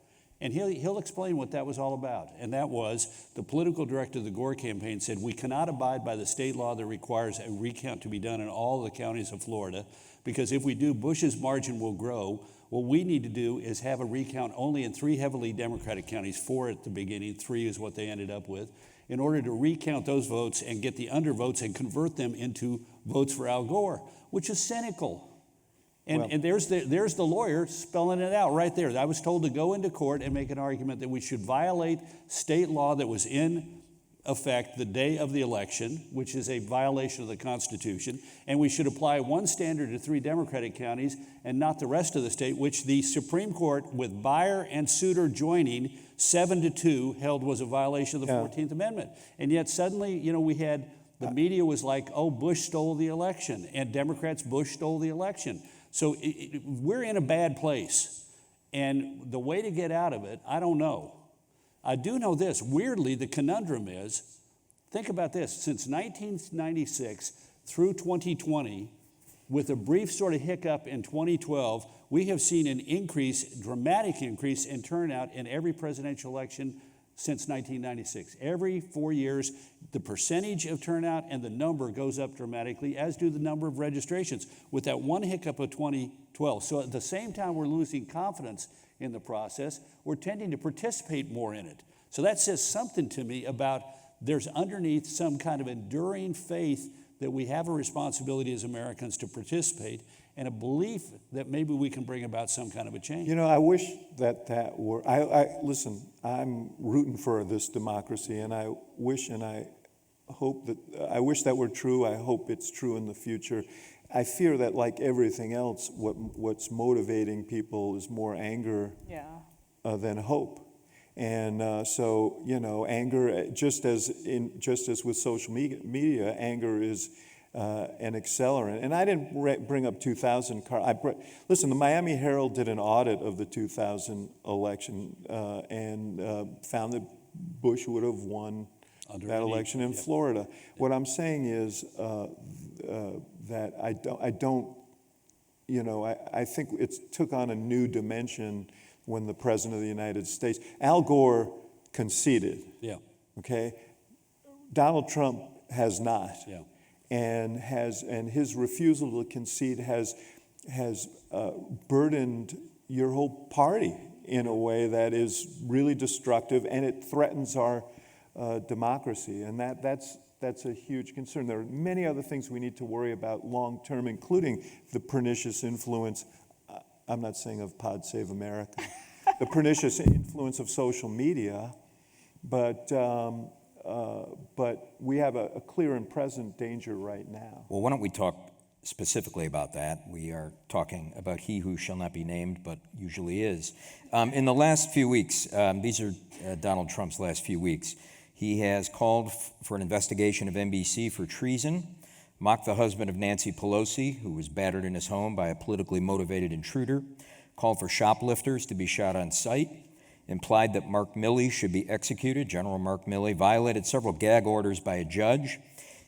And he'll explain what that was all about. And that was the political director of the Gore campaign said, we cannot abide by the state law that requires a recount to be done in all the counties of Florida, because if we do, Bush's margin will grow. What we need to do is have a recount only in 3 heavily Democratic counties, 4 at the beginning, 3 is what they ended up with, in order to recount those votes and get the undervotes and convert them into votes for Al Gore, which is cynical. And there's the lawyer spelling it out right there. I was told to go into court and make an argument that we should violate state law that was in effect the day of the election, which is a violation of the Constitution, and we should apply one standard to 3 Democratic counties and not the rest of the state, which the Supreme Court, with Beyer and Souter joining 7-2, held was a violation of the 14th Amendment. And yet suddenly, we had the media was like, oh, Bush stole the election, and Democrats, Bush stole the election. So we're in a bad place. And the way to get out of it, I don't know. I do know this. Weirdly, the conundrum is, think about this, since 1996 through 2020, with a brief sort of hiccup in 2012, we have seen an dramatic increase in turnout in every presidential election since 1996. Every 4 years, the percentage of turnout and the number goes up dramatically, as do the number of registrations, with that one hiccup of 2012. So at the same time we're losing confidence in the process, we're tending to participate more in it. So that says something to me about there's underneath some kind of enduring faith that we have a responsibility as Americans to participate, and a belief that maybe we can bring about some kind of a change. I wish that were, listen, I'm rooting for this democracy, and I wish that were true. I hope it's true in the future. I fear that, like everything else, what's motivating people is more anger than hope. And anger, just as with social media, anger is an accelerant. And I didn't bring up 2000, Carl. Listen, the Miami Herald did an audit of the 2000 election and found that Bush would have won that election in Florida. What I'm saying is that I think it took on a new dimension when the President of the United States, Al Gore conceded. Yeah. Okay? Donald Trump has not. Yeah. And his refusal to concede has burdened your whole party in a way that is really destructive, and it threatens our democracy. And that's a huge concern. There are many other things we need to worry about long term, including the pernicious influence, I'm not saying of Pod Save America, the pernicious influence of social media, but we have a clear and present danger right now. Well, why don't we talk specifically about that? We are talking about he who shall not be named, but usually is. In the last few weeks, these are Donald Trump's last few weeks, he has called for an investigation of NBC for treason, mocked the husband of Nancy Pelosi, who was battered in his home by a politically motivated intruder, called for shoplifters to be shot on sight, implied that Mark Milley should be executed. General Mark Milley violated several gag orders by a judge,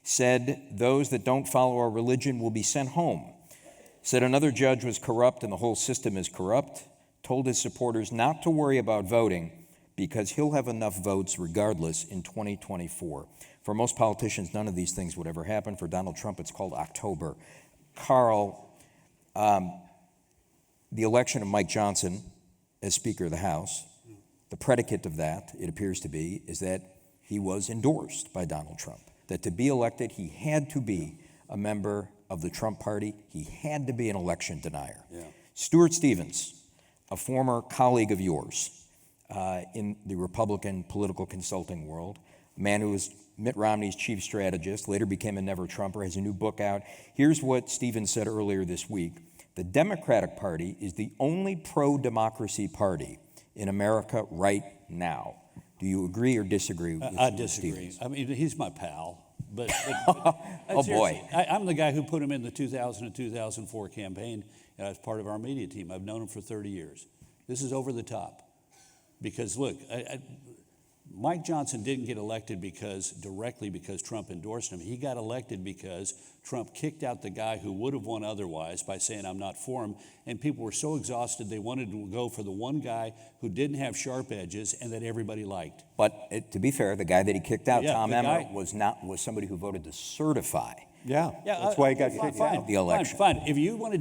said those that don't follow our religion will be sent home, said another judge was corrupt and the whole system is corrupt, told his supporters not to worry about voting because he'll have enough votes regardless in 2024. For most politicians, none of these things would ever happen. For Donald Trump, it's called October. Carl, the election of Mike Johnson as Speaker of the House. The predicate of that, it appears to be, is that he was endorsed by Donald Trump. That to be elected, he had to be a member of the Trump party. He had to be an election denier. Yeah. Stuart Stevens, a former colleague of yours in the Republican political consulting world, a man who was Mitt Romney's chief strategist, later became a never-Trumper, has a new book out. Here's what Stevens said earlier this week. The Democratic Party is the only pro-democracy party in America right now. Do you agree or disagree with I Stuart disagree. Stevens? I mean, he's my pal. But Oh, boy. I'm the guy who put him in the 2000 and 2004 campaign as part of our media team. I've known him for 30 years. This is over the top. Because, look, Mike Johnson didn't get elected directly because Trump endorsed him. He got elected because Trump kicked out the guy who would have won otherwise by saying, I'm not for him. And people were so exhausted, they wanted to go for the one guy who didn't have sharp edges and that everybody liked. But to be fair, the guy that he kicked out, Yeah, Tom the Emmer, guy- was somebody who voted to certify Yeah, that's why he got fine, kicked fine, out. the election. Fine. If you want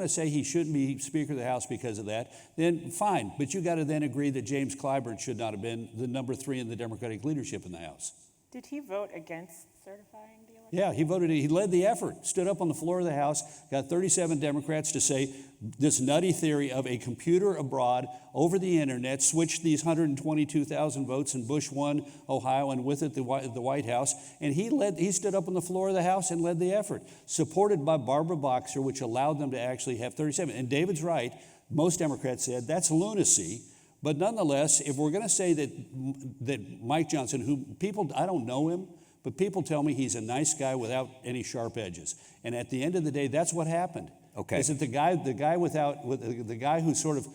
to say he shouldn't be Speaker of the House because of that, then fine. But you got to then agree that James Clyburn should not have been the number 3 in the Democratic leadership in the House. Did he vote against certifying the election? Yeah, he led the effort, stood up on the floor of the House, got 37 Democrats to say this nutty theory of a computer abroad over the internet switched these 122,000 votes and Bush won Ohio and with it the White House. And he stood up on the floor of the House and led the effort, supported by Barbara Boxer, which allowed them to actually have 37. And David's right. Most Democrats said that's lunacy. But nonetheless, if we're going to say that Mike Johnson, who people, I don't know him, but people tell me he's a nice guy without any sharp edges. And at the end of the day, that's what happened. Okay. Is that the guy who sort of,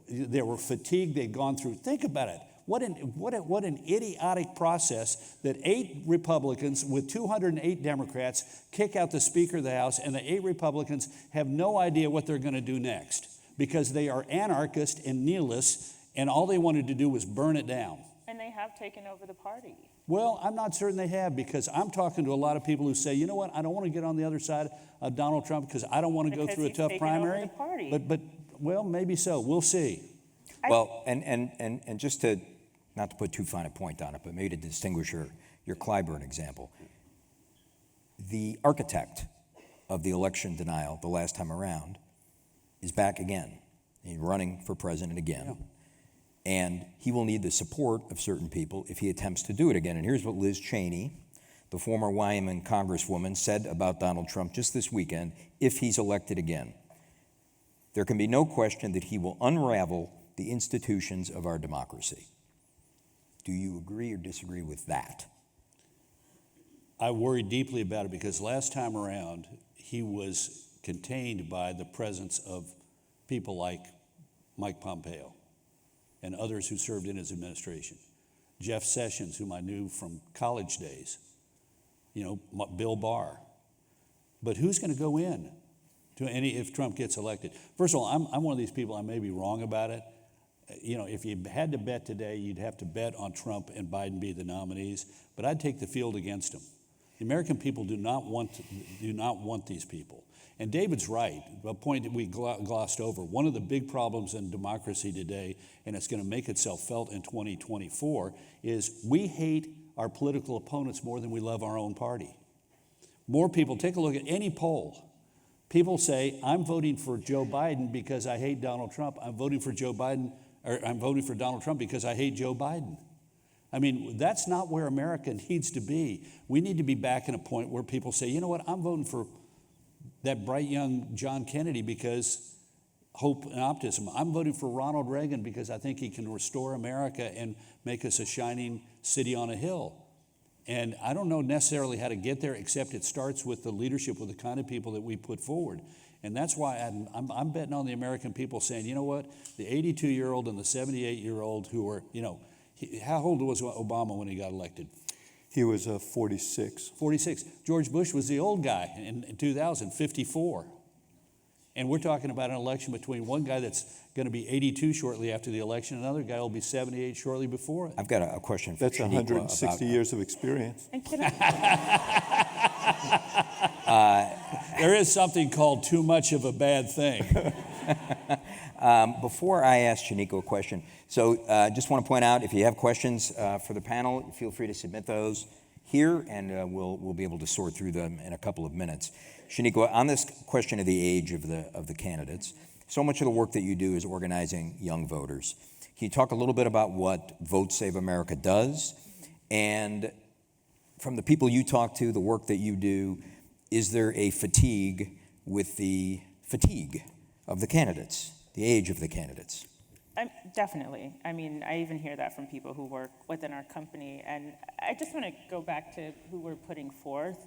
they were fatigued, they'd gone through. Think about it. What an idiotic process that 8 Republicans with 208 Democrats kick out the Speaker of the House, and the 8 Republicans have no idea what they're going to do next because they are anarchists and nihilists, and all they wanted to do was burn it down. And they have taken over the party. Well, I'm not certain they have, because I'm talking to a lot of people who say, you know what, I don't want to get on the other side of Donald Trump because I don't want to go Because through a he's tough taken over primary. the party. But well, maybe so. We'll see. Well, and just to, not to put too fine a point on it, but maybe to distinguish your Clyburn example, the architect of the election denial the last time around is back again. He's running for president again. Yeah. And he will need the support of certain people if he attempts to do it again. And here's what Liz Cheney, the former Wyoming congresswoman, said about Donald Trump just this weekend if he's elected again. There can be no question that he will unravel the institutions of our democracy. Do you agree or disagree with that? I worry deeply about it because last time around, he was contained by the presence of people like Mike Pompeo and others who served in his administration. Jeff Sessions, whom I knew from college days, Bill Barr. But who's going to go in to any if Trump gets elected? First of all, I'm one of these people, I may be wrong about it. If you had to bet today, you'd have to bet on Trump and Biden be the nominees, but I'd take the field against them. The American people do not want these people. And David's right, a point that we glossed over. One of the big problems in democracy today, and it's going to make itself felt in 2024, is we hate our political opponents more than we love our own party. More people, take a look at any poll. People say, I'm voting for Joe Biden because I hate Donald Trump. I'm voting for Donald Trump because I hate Joe Biden. I mean, that's not where America needs to be. We need to be back in a point where people say, you know what, I'm voting for that bright young John Kennedy because hope and optimism. I'm voting for Ronald Reagan because I think he can restore America and make us a shining city on a hill. And I don't know necessarily how to get there, except it starts with the leadership, with the kind of people that we put forward. And that's why I'm betting on the American people saying, you know what, the 82-year-old and the 78-year-old who are, how old was Obama when he got elected? He was 46. 46. George Bush was the old guy in 2000, 54. And we're talking about an election between one guy that's going to be 82 shortly after the election, another guy will be 78 shortly before it. I've got a question for That's Shaniqua 160 years of experience. And can I, There is something called too much of a bad thing. Before I ask Shaniqua a question, so just want to point out, if you have questions for the panel, feel free to submit those here, and we'll be able to sort through them in a couple of minutes. Shaniqua, on this question of the age of the candidates, so much of the work that you do is organizing young voters. Can you talk a little bit about what Vote Save America does? And from the people you talk to, the work that you do, is there a fatigue with the fatigue of the candidates, the age of the candidates? Definitely. I mean, I even hear that from people who work within our company. And I just want to go back to who we're putting forth.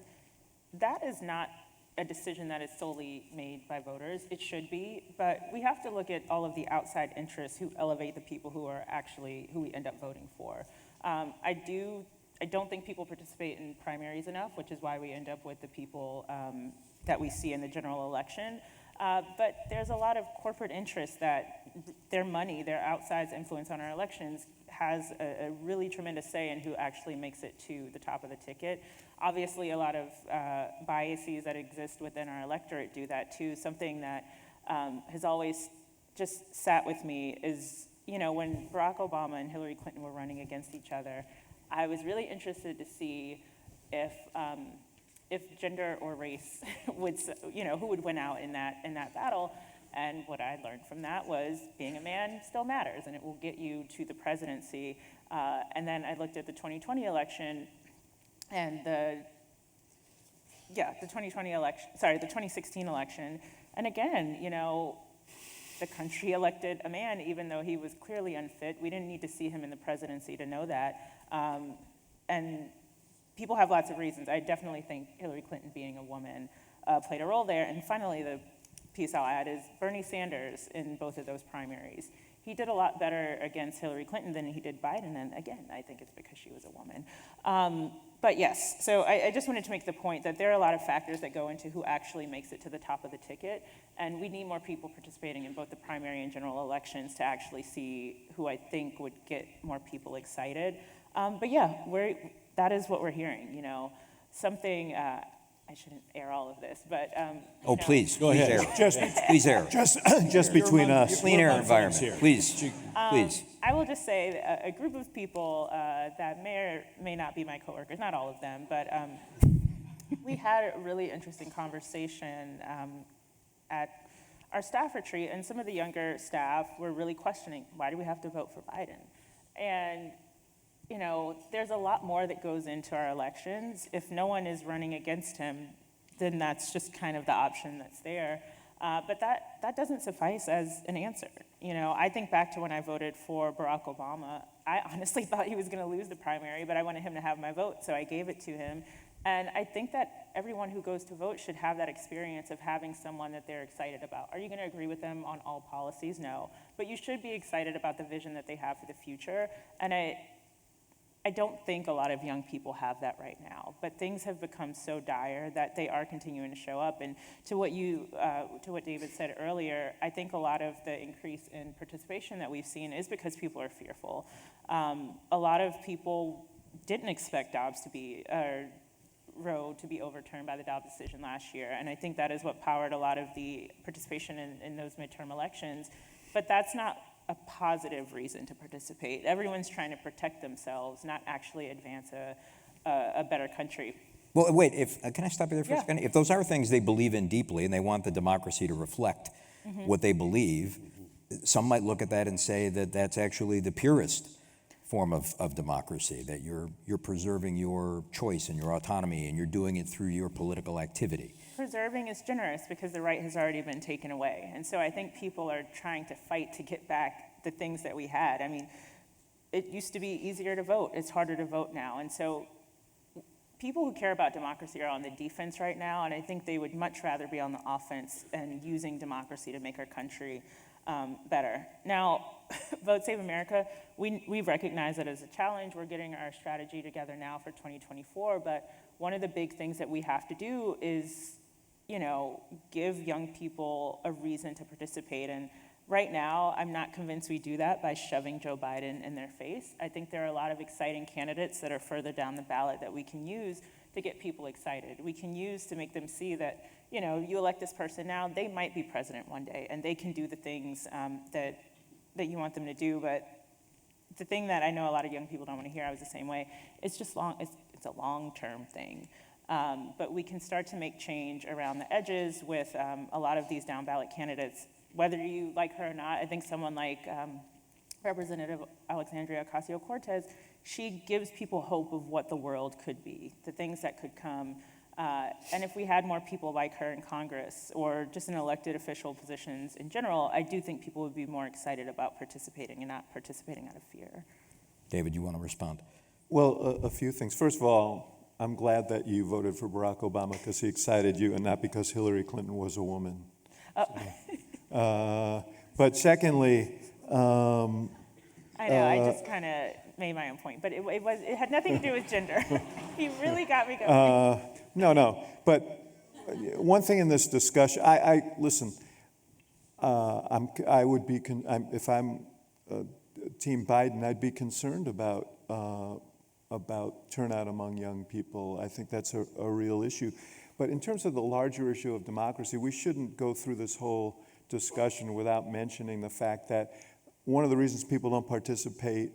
That is not a decision that is solely made by voters. It should be, but we have to look at all of the outside interests who elevate the people who we end up voting for. I don't think people participate in primaries enough, which is why we end up with the people that we see in the general election. But there's a lot of corporate interests that their money, their outsized influence on our elections has a really tremendous say in who actually makes it to the top of the ticket. Obviously, a lot of biases that exist within our electorate do that too. Something that has always just sat with me is, when Barack Obama and Hillary Clinton were running against each other, I was really interested to see if gender or race would, who would win out in that battle. And what I learned from that was being a man still matters, and it will get you to the presidency. And then I looked at the 2020 election, and the 2016 election. And again, the country elected a man, even though he was clearly unfit. We didn't need to see him in the presidency to know that. And people have lots of reasons. I definitely think Hillary Clinton being a woman played a role there. And finally, the piece I'll add is Bernie Sanders in both of those primaries. He did a lot better against Hillary Clinton than he did Biden. And again, I think it's because she was a woman. But yes, so I just wanted to make the point that there are a lot of factors that go into who actually makes it to the top of the ticket. And we need more people participating in both the primary and general elections to actually see who I think would get more people excited. But yeah, that is what we're hearing, something, I shouldn't air all of this, but. Please, Go please ahead. air. Please air. Just between us. Clean air Here. environment, please, please. I will just say a group of people that may or may not be my coworkers, not all of them, but we had a really interesting conversation at our staff retreat, and some of the younger staff were really questioning, why do we have to vote for Biden? And there's a lot more that goes into our elections. If no one is running against him, then that's just kind of the option that's there. But that doesn't suffice as an answer. I think back to when I voted for Barack Obama. I honestly thought he was going to lose the primary, but I wanted him to have my vote, so I gave it to him. And I think that everyone who goes to vote should have that experience of having someone that they're excited about. Are you going to agree with them on all policies? No. But you should be excited about the vision that they have for the future. And I don't think a lot of young people have that right now, but things have become so dire that they are continuing to show up. And to what David said earlier, I think a lot of the increase in participation that we've seen is because people are fearful. A lot of people didn't expect Roe to be overturned by the Dobbs decision last year, and I think that is what powered a lot of the participation in those midterm elections. But that's not a positive reason to participate. Everyone's trying to protect themselves, not actually advance a better country. Well, wait, can I stop you there for a Yeah. second? If those are things they believe in deeply and they want the democracy to reflect what they believe, some might look at that and say that that's actually the purest form of democracy, that you're preserving your choice and your autonomy and you're doing it through your political activity. Preserving is generous because the right has already been taken away. And so I think people are trying to fight to get back the things that we had. I mean, it used to be easier to vote. It's harder to vote now. And so people who care about democracy are on the defense right now, and I think they would much rather be on the offense and using democracy to make our country better. Now, Vote Save America, we recognize it as a challenge. We're getting our strategy together now for 2024, but one of the big things that we have to do is give young people a reason to participate. And right now, I'm not convinced we do that by shoving Joe Biden in their face. I think there are a lot of exciting candidates that are further down the ballot that we can use to get people excited. We can use to make them see that, you know, you elect this person now, they might be president one day, and they can do the things that you want them to do. But the thing that I know a lot of young people don't want to hear, I was the same way, it's just it's a long-term thing. But we can start to make change around the edges with a lot of these down-ballot candidates, whether you like her or not. I think someone like Representative Alexandria Ocasio-Cortez, she gives people hope of what the world could be, the things that could come. And if we had more people like her in Congress or just in elected official positions in general, I do think people would be more excited about participating and not participating out of fear. David, you want to respond? Well, a few things. First of all, I'm glad that you voted for Barack Obama because he excited you and not because Hillary Clinton was a woman. But secondly, I know, I just kind of made my own point, but it had nothing to do with gender. He really got me going. No. But one thing in this discussion, listen. I would be if I'm Team Biden, I'd be concerned about turnout among young people. I think that's a real issue. But in terms of the larger issue of democracy, we shouldn't go through this whole discussion without mentioning the fact that one of the reasons people don't participate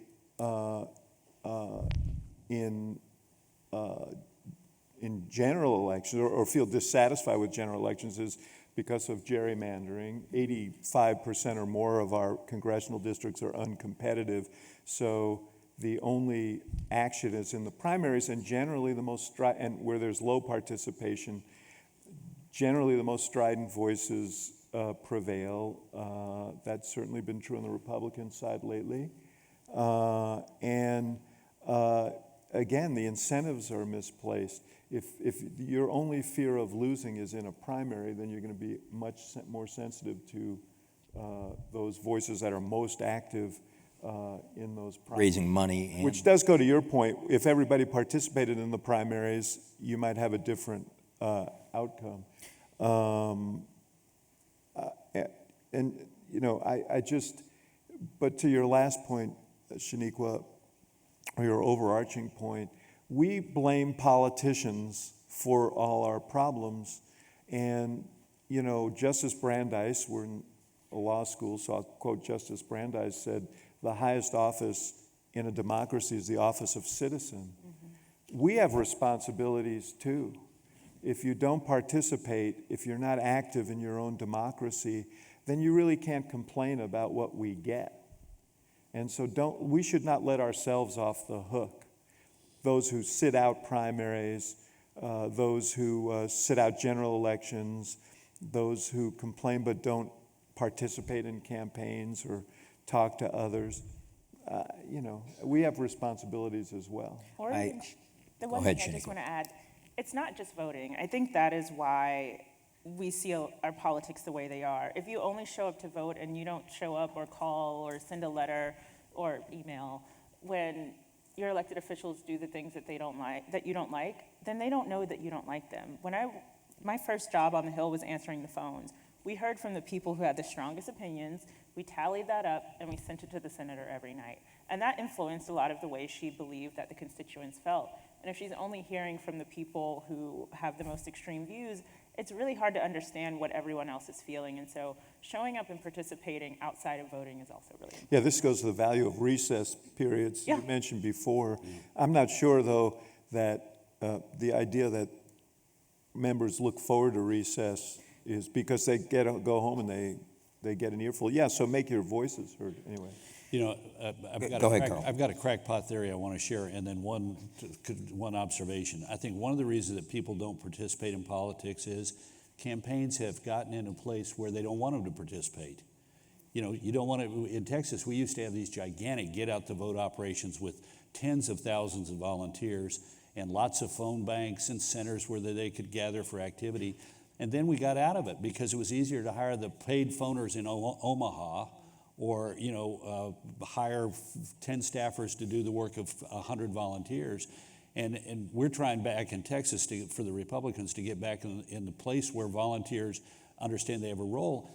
in general elections or feel dissatisfied with general elections is because of gerrymandering. 85% or more of our congressional districts are uncompetitive, so the only action is in the primaries, and generally the most and where there's low participation, generally the most strident voices prevail. That's certainly been true on the Republican side lately. Again, the incentives are misplaced. If your only fear of losing is in a primary, then you're going to be much more sensitive to those voices that are most active in those primaries. Raising money. And Which does go to your point. If everybody participated in the primaries, you might have a different outcome. And, you know, but to your last point, Shaniqua, or your overarching point, we blame politicians for all our problems. And, you know, Justice Brandeis, we're in a law school, so I'll quote Justice Brandeis, said, the highest office in a democracy is the office of citizen. Mm-hmm. We have responsibilities too. If you don't participate, if you're not active in your own democracy, then you really can't complain about what we get. And so we should not let ourselves off the hook. Those who sit out primaries, those who sit out general elections, those who complain but don't participate in campaigns or talk to others, you know, we have responsibilities as well. The one thing I just want to add, it's not just voting. I think that is why we see our politics the way they are. If you only show up to vote and you don't show up or call or send a letter or email when your elected officials do the things that you don't like, then they don't know that you don't like them. My first job on the Hill was answering the phones. We heard from the people who had the strongest opinions, we tallied that up, and we sent it to the senator every night. And that influenced a lot of the way she believed that the constituents felt. And if she's only hearing from the people who have the most extreme views, it's really hard to understand what everyone else is feeling. And so showing up and participating outside of voting is also really important. Yeah, this goes to the value of recess periods you mentioned before. I'm not sure, though, that the idea that members look forward to recess is because they go home and they get an earful. Yeah, so make your voices heard anyway. You know, I've got a crackpot theory I want to share, and then one observation. I think one of the reasons that people don't participate in politics is campaigns have gotten in a place where they don't want them to participate. You know, you don't want to. In Texas, we used to have these gigantic get-out-the-vote operations with tens of thousands of volunteers and lots of phone banks and centers where they could gather for activity. And then we got out of it because it was easier to hire the paid phoners in Omaha, or hire 10 staffers to do the work of 100 volunteers. And we're trying back in Texas for the Republicans to get back in the place where volunteers understand they have a role.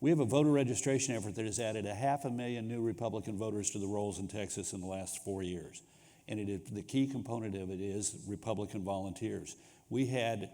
We have a voter registration effort that has added 500,000 new Republican voters to the rolls in Texas in the last 4 years. and the key component of it is Republican volunteers. We had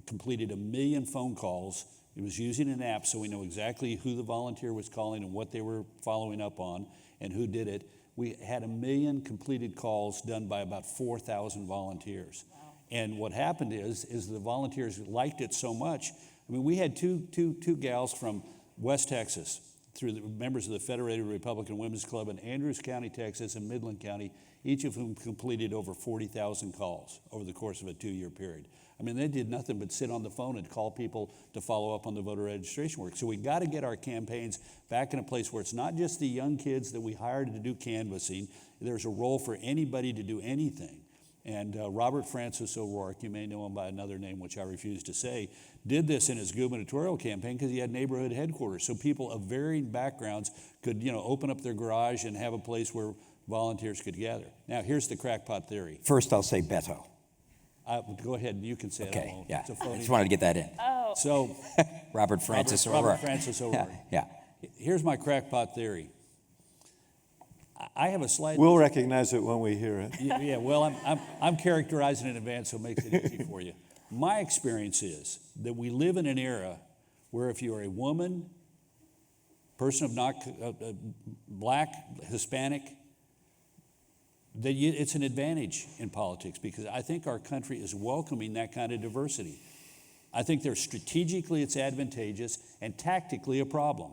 completed 1 million phone calls. It was using an app, so we know exactly who the volunteer was calling and what they were following up on and who did it. We had 1 million completed calls done by about 4,000 volunteers. Wow. And what happened is the volunteers liked it so much. I mean, we had two gals from West Texas, through the members of the Federated Republican Women's Club in Andrews County, Texas, and Midland County, each of whom completed over 40,000 calls over the course of a 2-year period. I mean, they did nothing but sit on the phone and call people to follow up on the voter registration work. So we got to get our campaigns back in a place where it's not just the young kids that we hired to do canvassing. There's a role for anybody to do anything. And Robert Francis O'Rourke, you may know him by another name, which I refuse to say, did this in his gubernatorial campaign because he had neighborhood headquarters. So people of varying backgrounds could, open up their garage and have a place where volunteers could gather. Now, here's the crackpot theory. First, I'll say Beto. Go ahead, you can say it. Okay, yeah. It's a I phony. just wanted to get that in. So, Robert Francis O'Rourke. Robert Francis O'Rourke. Yeah. Here's my crackpot theory. I have a slight. We'll recognize it when we hear it. Yeah, well, I'm characterizing it in advance, so it makes it easy for you. My experience is that we live in an era where if you are a woman, person of not black, Hispanic, that it's an advantage in politics, because I think our country is welcoming that kind of diversity. I think strategically it's advantageous and tactically a problem.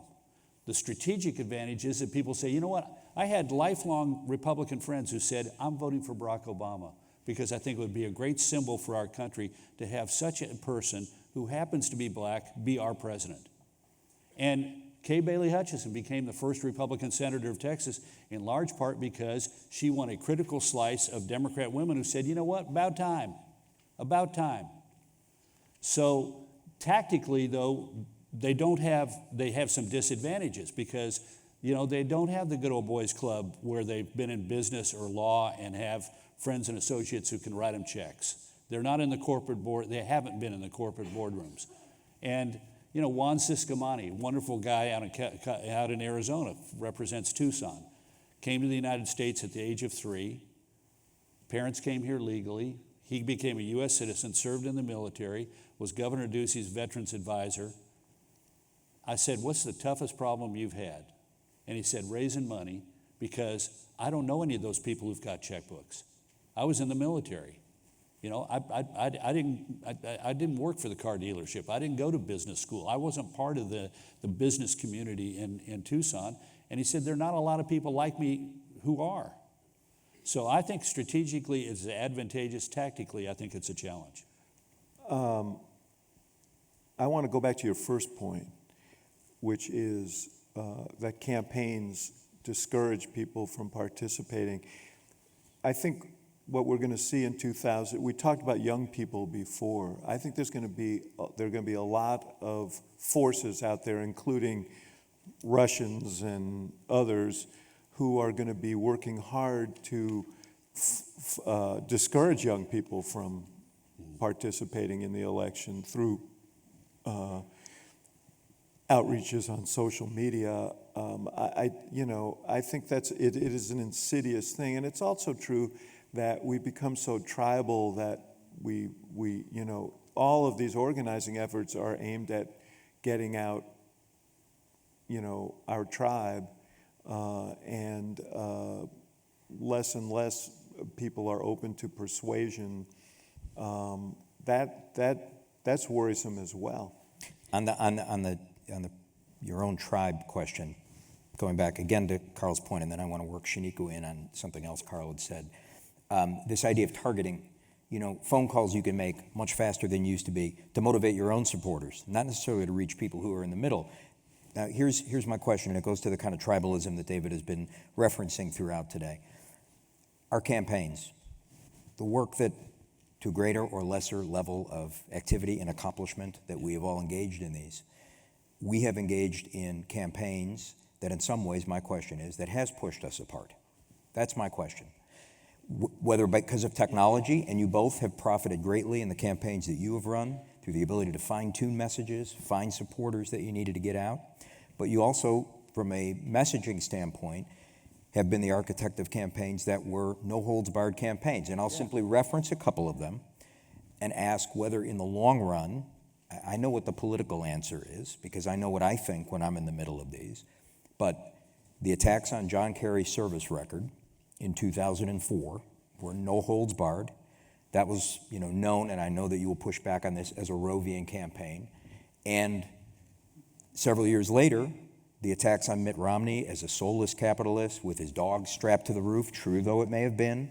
The strategic advantage is that people say, you know what, I had lifelong Republican friends who said, I'm voting for Barack Obama because I think it would be a great symbol for our country to have such a person who happens to be black be our president. And Kay Bailey Hutchison became the first Republican senator of Texas, in large part because she won a critical slice of Democrat women who said, you know what, about time. So tactically, though, they have some disadvantages because, they don't have the good old boys club where they've been in business or law and have friends and associates who can write them checks. They're not in the corporate board, they haven't been in the corporate boardrooms. And, Juan Ciscomani, wonderful guy out in Arizona, represents Tucson, came to the United States at the age of 3. Parents came here legally. He became a U.S. citizen, served in the military, was Governor Ducey's veterans advisor. I said, what's the toughest problem you've had? And he said, raising money, because I don't know any of those people who've got checkbooks. I was in the military. I didn't work for the car dealership. I didn't go to business school. I wasn't part of the business community in Tucson. And he said, there are not a lot of people like me who are. So I think strategically it's advantageous. Tactically, I think it's a challenge. I want to go back to your first point, which is that campaigns discourage people from participating. I think what we're going to see in 2000, we talked about young people before. I think there are going to be a lot of forces out there, including Russians and others, who are going to be working hard to discourage young people from participating in the election through outreaches on social media. I think it is an insidious thing, and it's also true that we become so tribal that we all of these organizing efforts are aimed at getting out, our tribe, and less and less people are open to persuasion. That's worrisome as well. On your own tribe question, going back again to Carl's point, and then I want to work Shaniku in on something else Carl had said. This idea of targeting, phone calls you can make much faster than used to be to motivate your own supporters, not necessarily to reach people who are in the middle. Now, here's my question, and it goes to the kind of tribalism that David has been referencing throughout today. Our campaigns, the work that to a greater or lesser level of activity and accomplishment that we have all engaged in these, we have engaged in campaigns that in some ways, my question is, that has pushed us apart. That's my question. Whether because of technology, and you both have profited greatly in the campaigns that you have run through the ability to fine-tune messages, find supporters that you needed to get out, but you also, from a messaging standpoint, have been the architect of campaigns that were no-holds-barred campaigns. And I'll simply reference a couple of them and ask whether in the long run, I know what the political answer is because I know what I think when I'm in the middle of these, but the attacks on John Kerry's service record in 2004 were no-holds-barred. That was, known, and I know that you will push back on this, as a Rovian campaign. And several years later, the attacks on Mitt Romney as a soulless capitalist with his dog strapped to the roof, true though it may have been.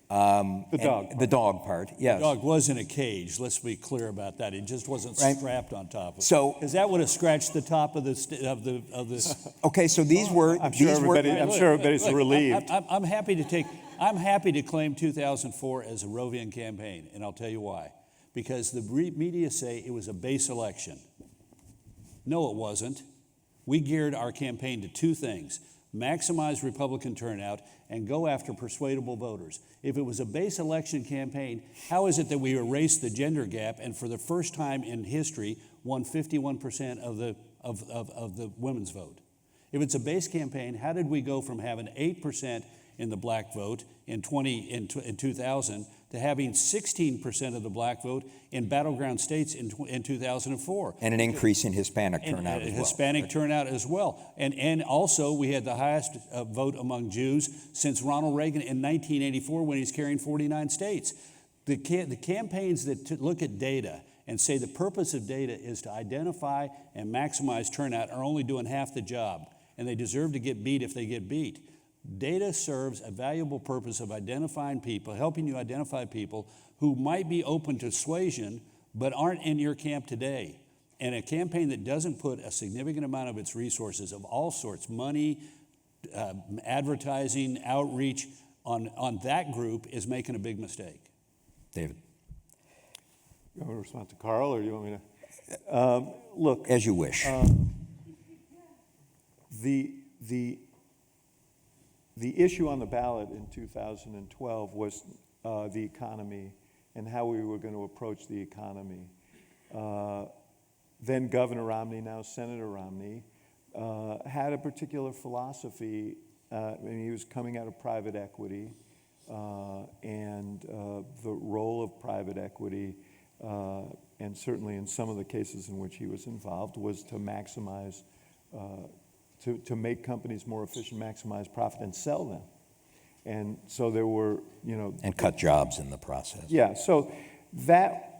The dog part, yes. The dog was in a cage, let's be clear about that. It just wasn't strapped on top of it. So, because that would have scratched the top of this. Okay, so these were... I'm sure everybody's relieved. I'm happy to claim 2004 as a Rovian campaign, and I'll tell you why. Because the media say it was a base election. No, it wasn't. We geared our campaign to two things: maximize Republican turnout and go after persuadable voters. If it was a base election campaign, how is it that we erased the gender gap and for the first time in history won 51% of the women's vote? If it's a base campaign, how did we go from having 8% in the black vote in 2000 to having 16% of the black vote in battleground states in 2004? And an increase in Hispanic turnout as well. Hispanic turnout as well. And also we had the highest vote among Jews since Ronald Reagan in 1984 when he's carrying 49 states. The campaigns that look at data and say the purpose of data is to identify and maximize turnout are only doing half the job, and they deserve to get beat if they get beat. Data serves a valuable purpose of identifying people, helping you identify people who might be open to persuasion but aren't in your camp today. And a campaign that doesn't put a significant amount of its resources of all sorts, money, advertising, outreach, on that group is making a big mistake. David. You want me to respond to Carl, or do you want me to? Look. As you wish. The issue on the ballot in 2012 was the economy and how we were going to approach the economy. Then Governor Romney, now Senator Romney, had a particular philosophy. He was coming out of private equity and the role of private equity, and certainly in some of the cases in which he was involved, was to maximize to make companies more efficient, maximize profit, and sell them. And so there were, And cut jobs in the process. Yeah, so that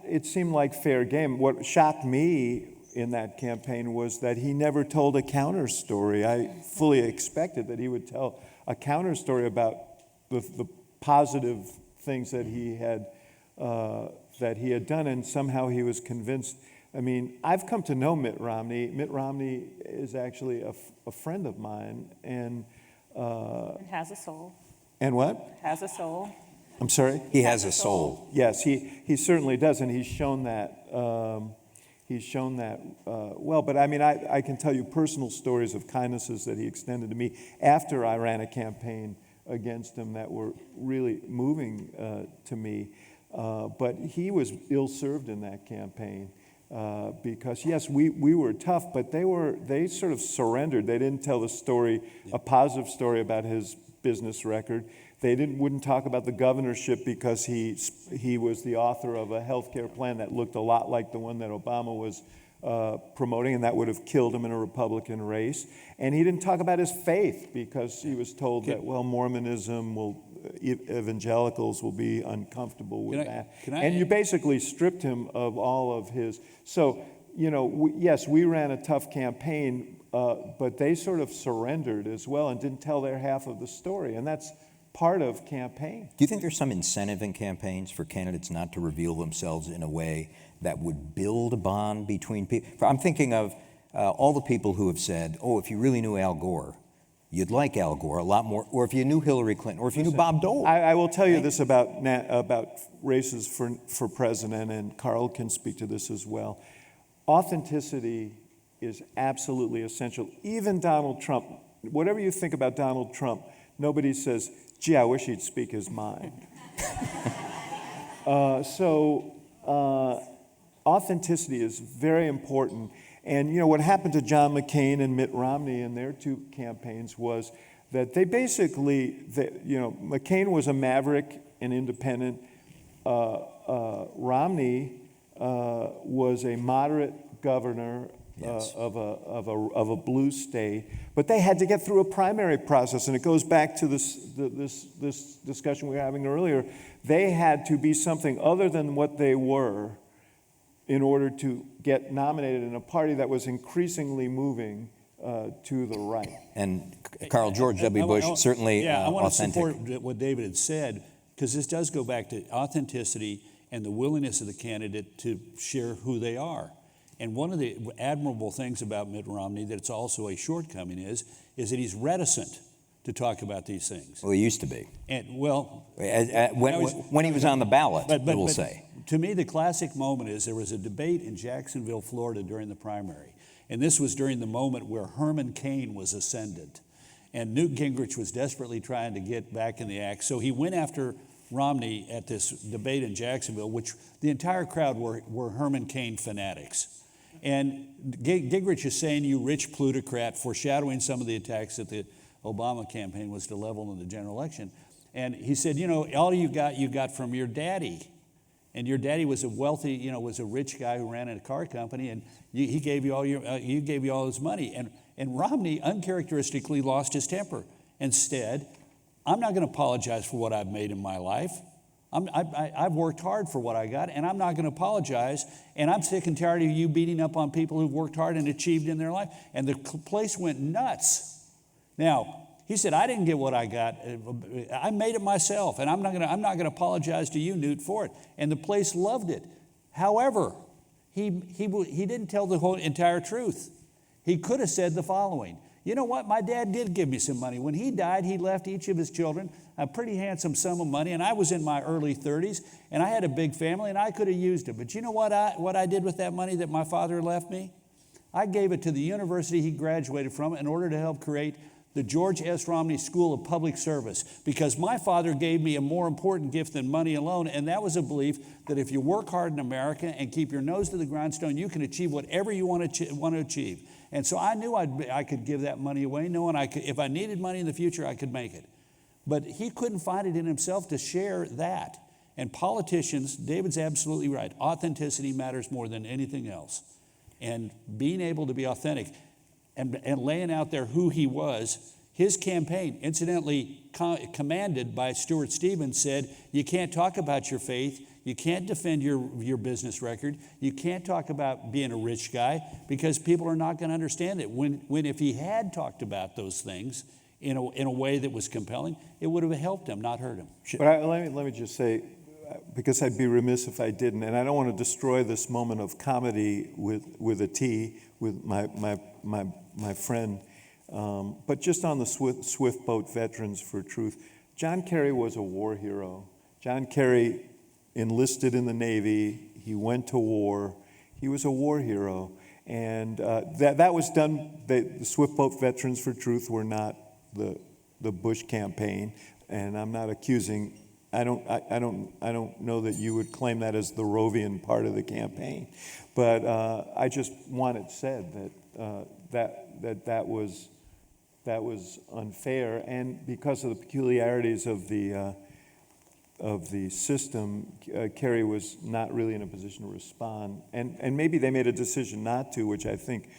it seemed like fair game. What shocked me in that campaign was that he never told a counter story. I fully expected that he would tell a counter story about the positive things that he had done, and somehow he was convinced. I mean, I've come to know Mitt Romney. Mitt Romney is actually a friend of mine, and has a soul. And what? Has a soul. I'm sorry? He has a soul. Yes, he certainly does, and he's shown that. Well, but I mean, I can tell you personal stories of kindnesses that he extended to me after I ran a campaign against him that were really moving to me. But he was ill-served in that campaign. Because yes, we were tough, but they sort of surrendered. They didn't tell the story, a positive story about his business record. They wouldn't talk about the governorship because he was the author of a health care plan that looked a lot like the one that Obama was promoting, and that would have killed him in a Republican race. And he didn't talk about his faith because he was told that, well, Mormonism evangelicals will be uncomfortable with that. And you basically stripped him of all of his. So, yes, we ran a tough campaign, but they sort of surrendered as well and didn't tell their half of the story. And that's part of campaign. Do you think there's some incentive in campaigns for candidates not to reveal themselves in a way that would build a bond between people? I'm thinking of all the people who have said, oh, if you really knew Al Gore, you'd like Al Gore a lot more, or if you knew Hillary Clinton, or if you knew Bob Dole. I will tell you this about races for president, and Carl can speak to this as well. Authenticity is absolutely essential. Even Donald Trump, whatever you think about Donald Trump, nobody says, gee, I wish he'd speak his mind. Authenticity is very important. And, what happened to John McCain and Mitt Romney in their two campaigns was that they basically, McCain was a maverick and independent. Romney was a moderate governor of a blue state, but they had to get through a primary process, and it goes back to this discussion we were having earlier. They had to be something other than what they were in order to get nominated in a party that was increasingly moving to the right. And Carl George W. Bush, certainly I want authentic. to support what David had said, because this does go back to authenticity and the willingness of the candidate to share who they are. And one of the admirable things about Mitt Romney that it's also a shortcoming is that he's reticent to talk about these things. Well, he used to be. And well, when he was on the ballot, we'll say. To me, the classic moment is there was a debate in Jacksonville, Florida during the primary. And this was during the moment where Herman Cain was ascendant. And Newt Gingrich was desperately trying to get back in the act. So he went after Romney at this debate in Jacksonville, which the entire crowd were Herman Cain fanatics. And Gingrich is saying, "You rich plutocrat," foreshadowing some of the attacks that the Obama campaign was to level in the general election. And he said, all you got from your daddy. And your daddy was a wealthy, was a rich guy who ran a car company, and he gave you all his money. And Romney uncharacteristically lost his temper. Instead, I'm not going to apologize for what I've made in my life. I've worked hard for what I got, and I'm not going to apologize. And I'm sick and tired of you beating up on people who've worked hard and achieved in their life. And the place went nuts. Now, he said, "I didn't get what I got. I made it myself, and I'm not going to apologize to you, Newt, for it." And the place loved it. However, he didn't tell the whole entire truth. He could have said the following: "You know what? My dad did give me some money. When he died, he left each of his children a pretty handsome sum of money, and I was in my early 30s, and I had a big family, and I could have used it. But you know what I did with that money that my father left me? I gave it to the university he graduated from in order to help create the George S. Romney School of Public Service, because my father gave me a more important gift than money alone, and that was a belief that if you work hard in America and keep your nose to the grindstone, you can achieve whatever you want to achieve." And so I knew I could give that money away, knowing if I needed money in the future, I could make it. But he couldn't find it in himself to share that. And politicians, David's absolutely right, authenticity matters more than anything else. And being able to be authentic and laying out there who he was, his campaign, incidentally commanded by Stuart Stevens, said, "You can't talk about your faith, you can't defend your business record, you can't talk about being a rich guy, because people are not going to understand it." When if he had talked about those things in a way that was compelling, it would have helped him, not hurt him. But let me just say, because I'd be remiss if I didn't, and I don't want to destroy this moment of comedy with a T, with my friend, but just on the Swift Boat Veterans for Truth, John Kerry was a war hero. John Kerry enlisted in the Navy. He went to war. He was a war hero. And that was done. The Swift Boat Veterans for Truth were not the Bush campaign. And I'm not accusing, I don't know that you would claim that as the Rovian part of the campaign. But I just want it said that was unfair. And because of the peculiarities of the system, Kerry was not really in a position to respond. And maybe they made a decision not to, which I think,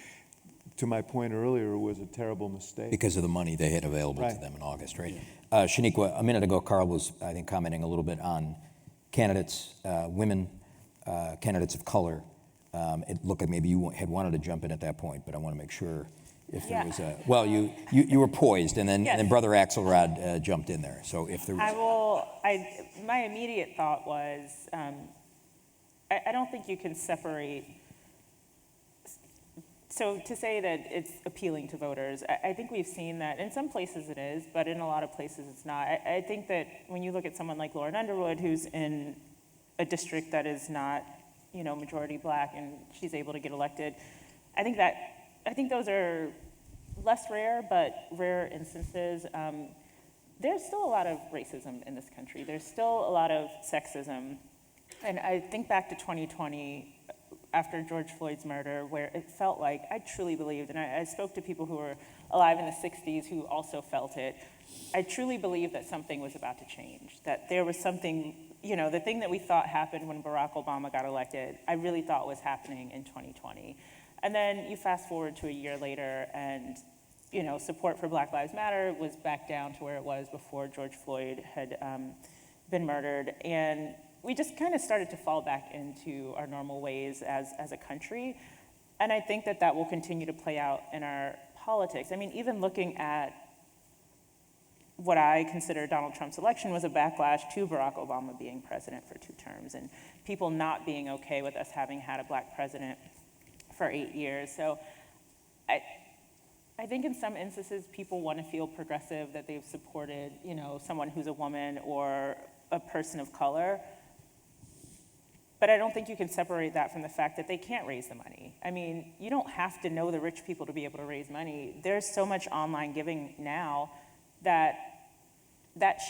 to my point earlier, was a terrible mistake. Because of the money they had available Right. to them in August, right? Shaniqua, a minute ago, Carl was, I think, commenting a little bit on candidates, women, candidates of color. It looked like maybe you had wanted to jump in at that point, but I want to make sure if there was a, well, you were poised, and then, Yes. and then Brother Axelrod jumped in there. So if there was... My immediate thought was, I don't think you can separate. So to say that it's appealing to voters, I think we've seen that in some places it is, but in a lot of places it's not. I think that when you look at someone like Lauren Underwood, who's in a district that is not, majority black, and she's able to get elected, I think those are less rare, but rare instances. There's still a lot of racism in this country. There's still a lot of sexism. And I think back to 2020, after George Floyd's murder, where it felt like I truly believed, and I spoke to people who were alive in the 60s who also felt it. I truly believed that something was about to change, that there was something, the thing that we thought happened when Barack Obama got elected, I really thought was happening in 2020. And then you fast forward to a year later, and support for Black Lives Matter was back down to where it was before George Floyd had been murdered. And we just kind of started to fall back into our normal ways as a country. And I think that will continue to play out in our politics. I mean, even looking at what I consider Donald Trump's election was a backlash to Barack Obama being president for 2 terms and people not being okay with us having had a Black president for 8 years. So I think in some instances people want to feel progressive, that they've supported, someone who's a woman or a person of color. But I don't think you can separate that from the fact that they can't raise the money. I mean, you don't have to know the rich people to be able to raise money. There's so much online giving now that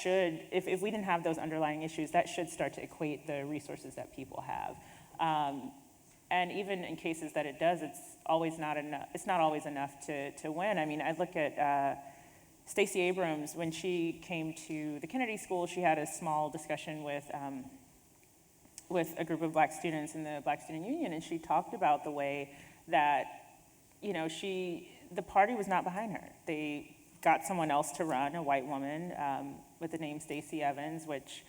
should, if we didn't have those underlying issues, that should start to equate the resources that people have. And even in cases that it does, it's always not enough. It's not always enough to win. I mean, I look at Stacey Abrams. When she came to the Kennedy School, she had a small discussion with a group of Black students in the Black Student Union, and she talked about the way that, the party was not behind her. They got someone else to run, a white woman with the name Stacey Evans, which,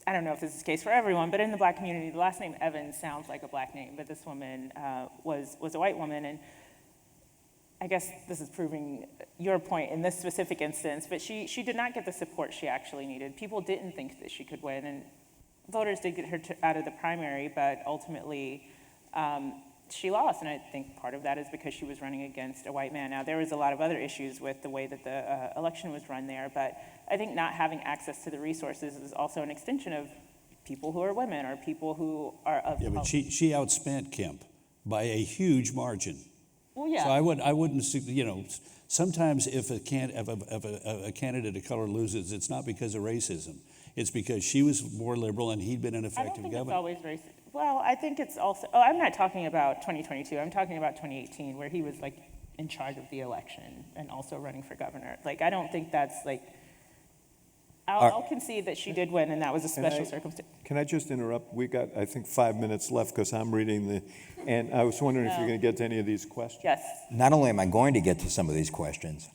I don't know if this is the case for everyone, but in the Black community, the last name Evans sounds like a Black name, but this woman was a white woman, and I guess this is proving your point in this specific instance, but she did not get the support she actually needed. People didn't think that she could win, and voters did get her out of the primary, but ultimately she lost, and I think part of that is because she was running against a white man. Now, there was a lot of other issues with the way that the election was run there, but I think not having access to the resources is also an extension of people who are women or people who are of Yeah, but color. she outspent Kemp by a huge margin. Well, yeah. So I wouldn't, sometimes if a candidate of color loses, it's not because of racism. It's because she was more liberal and he'd been an I don't effective think governor. it's always racist. Well, I think it's also, I'm not talking about 2022, I'm talking about 2018, where he was in charge of the election and also running for governor. I don't think that's I'll concede that she did win and that was a special circumstance. Can I just interrupt? We got, I think, 5 minutes left because I'm reading and I was wondering if you're going to get to any of these questions. Yes. Not only am I going to get to some of these questions,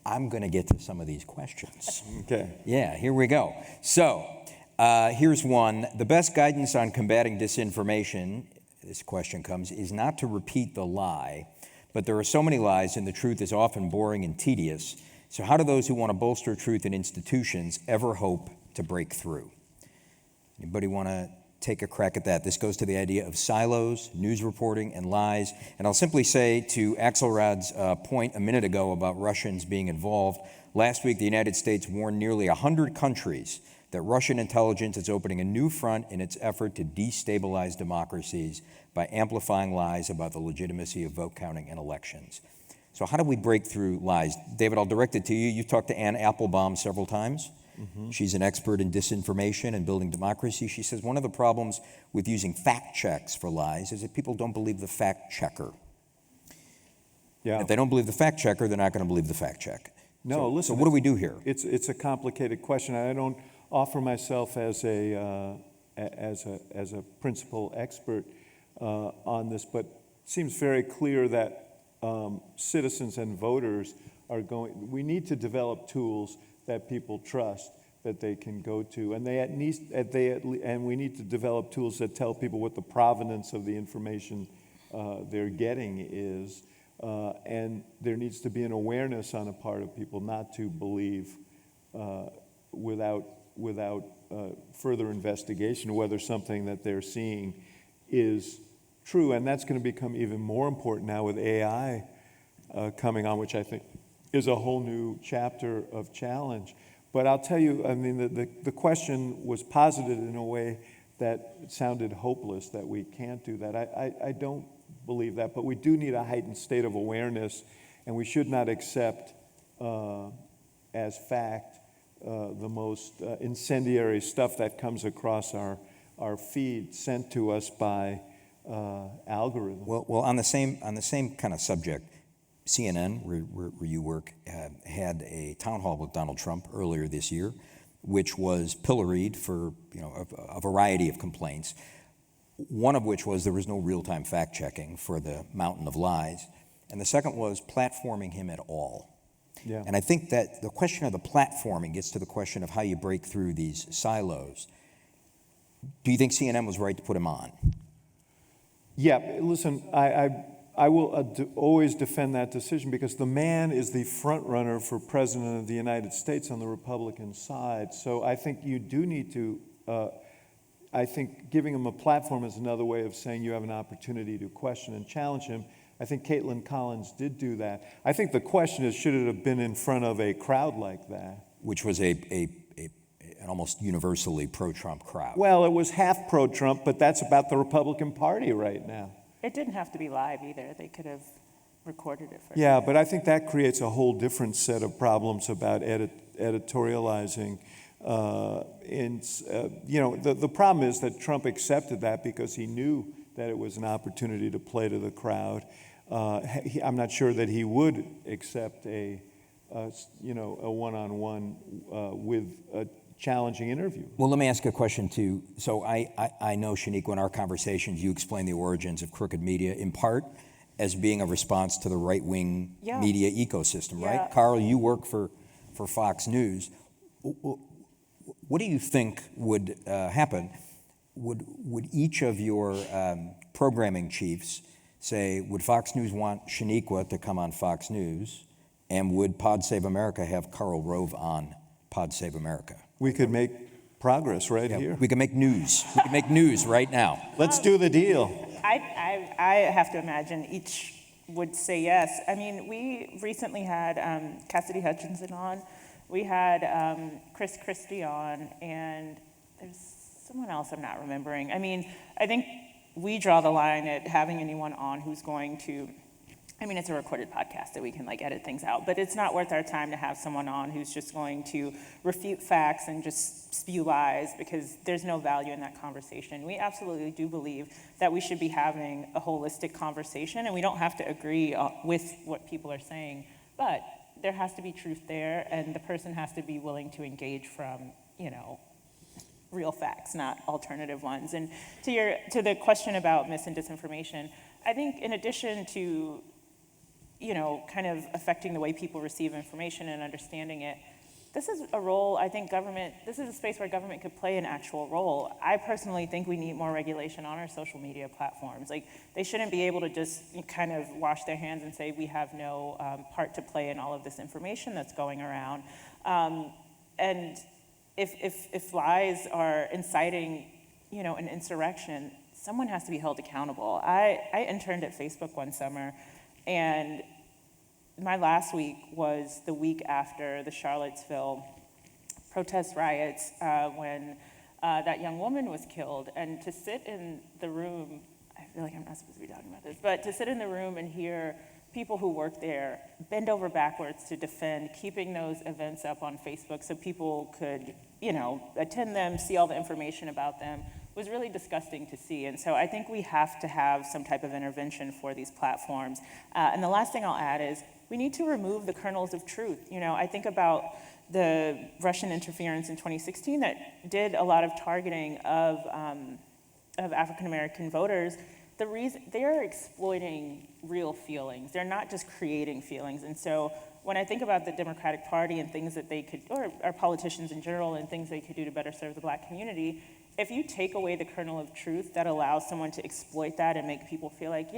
I'm going to get to some of these questions. Okay. Yeah, here we go. So, here's one. The best guidance on combating disinformation, this question comes, is not to repeat the lie, but there are so many lies and the truth is often boring and tedious. So how do those who want to bolster truth in institutions ever hope to break through? Anybody want to take a crack at that? This goes to the idea of silos, news reporting, and lies. And I'll simply say to Axelrod's point a minute ago about Russians being involved, last week the United States warned nearly 100 countries that Russian intelligence is opening a new front in its effort to destabilize democracies by amplifying lies about the legitimacy of vote counting and elections. So how do we break through lies? David, I'll direct it to you. You've talked to Ann Applebaum several times. Mm-hmm. She's an expert in disinformation and building democracy. She says one of the problems with using fact checks for lies is that people don't believe the fact checker. Yeah. If they don't believe the fact checker, they're not going to believe the fact check. No, listen. So what do we do here? It's a complicated question. I don't offer myself as a principal expert on this, but it seems very clear that citizens and voters we need to develop tools that people trust, that they can go to, and and we need to develop tools that tell people what the provenance of the information they're getting is, and there needs to be an awareness on the part of people not to believe without further investigation whether something that they're seeing is true, and that's going to become even more important now with AI coming on, which I think is a whole new chapter of challenge. But I'll tell you, I mean, the question was posited in a way that sounded hopeless, that we can't do that. I don't believe that, but we do need a heightened state of awareness, and we should not accept as fact the most incendiary stuff that comes across our our feed sent to us by algorithms. Well, on the same kind of subject, CNN, where you work, had a town hall with Donald Trump earlier this year, which was pilloried for a variety of complaints. One of which was there was no real-time fact-checking for the mountain of lies, and the second was platforming him at all. Yeah. And I think that the question of the platforming gets to the question of how you break through these silos. Do you think CNN was right to put him on? Yeah, listen, I will always defend that decision because the man is the front runner for president of the United States on the Republican side. So I think you do need to, I think giving him a platform is another way of saying you have an opportunity to question and challenge him. I think Caitlin Collins did do that. I think the question is, should it have been in front of a crowd like that? Which was an almost universally pro-Trump crowd. Well, it was half pro-Trump, but that's about the Republican Party right now. It didn't have to be live either. They could have recorded it first. Yeah, but I think that creates a whole different set of problems about editorializing. The problem is that Trump accepted that because he knew that it was an opportunity to play to the crowd. I'm not sure that he would accept a one-on-one with a challenging interview. Well, let me ask you a question too. So I know, Shaniqua, in our conversations, you explain the origins of crooked media in part as being a response to the right-wing media ecosystem, right? Carl, you work for Fox News. What do you think would happen? Would each of your programming chiefs say, would Fox News want Shaniqua to come on Fox News, and would Pod Save America have Karl Rove on Pod Save America? We could make progress right here. We can make news. We can make news right now. Let's do the deal. I have to imagine each would say yes. I mean, we recently had Cassidy Hutchinson on. We had Chris Christie on, and there's someone else I'm not remembering. I mean, I think we draw the line at having anyone on who's going to, I mean, it's a recorded podcast that we can edit things out, but it's not worth our time to have someone on who's just going to refute facts and just spew lies, because there's no value in that conversation. We absolutely do believe that we should be having a holistic conversation, and we don't have to agree with what people are saying, but there has to be truth there, and the person has to be willing to engage from, real facts, not alternative ones. And to the question about mis and disinformation, I think in addition to kind of affecting the way people receive information and understanding it, this is a role, I think this is a space where government could play an actual role. I personally think we need more regulation on our social media platforms. They shouldn't be able to just kind of wash their hands and say we have no part to play in all of this information that's going around. And if lies are inciting, an insurrection, someone has to be held accountable. I interned at Facebook one summer, and my last week was the week after the Charlottesville protest riots when that young woman was killed. And to sit in the room, I feel like I'm not supposed to be talking about this, but to sit in the room and hear people who work there bend over backwards to defend keeping those events up on Facebook so people could, attend them, see all the information about them, was really disgusting to see. And so I think we have to have some type of intervention for these platforms. And the last thing I'll add is we need to remove the kernels of truth. I think about the Russian interference in 2016 that did a lot of targeting of African American voters. The reason they're exploiting real feelings. They're not just creating feelings. And so when I think about the Democratic Party and things that they could, or our politicians in general, and things they could do to better serve the Black community, if you take away the kernel of truth that allows someone to exploit that and make people feel like,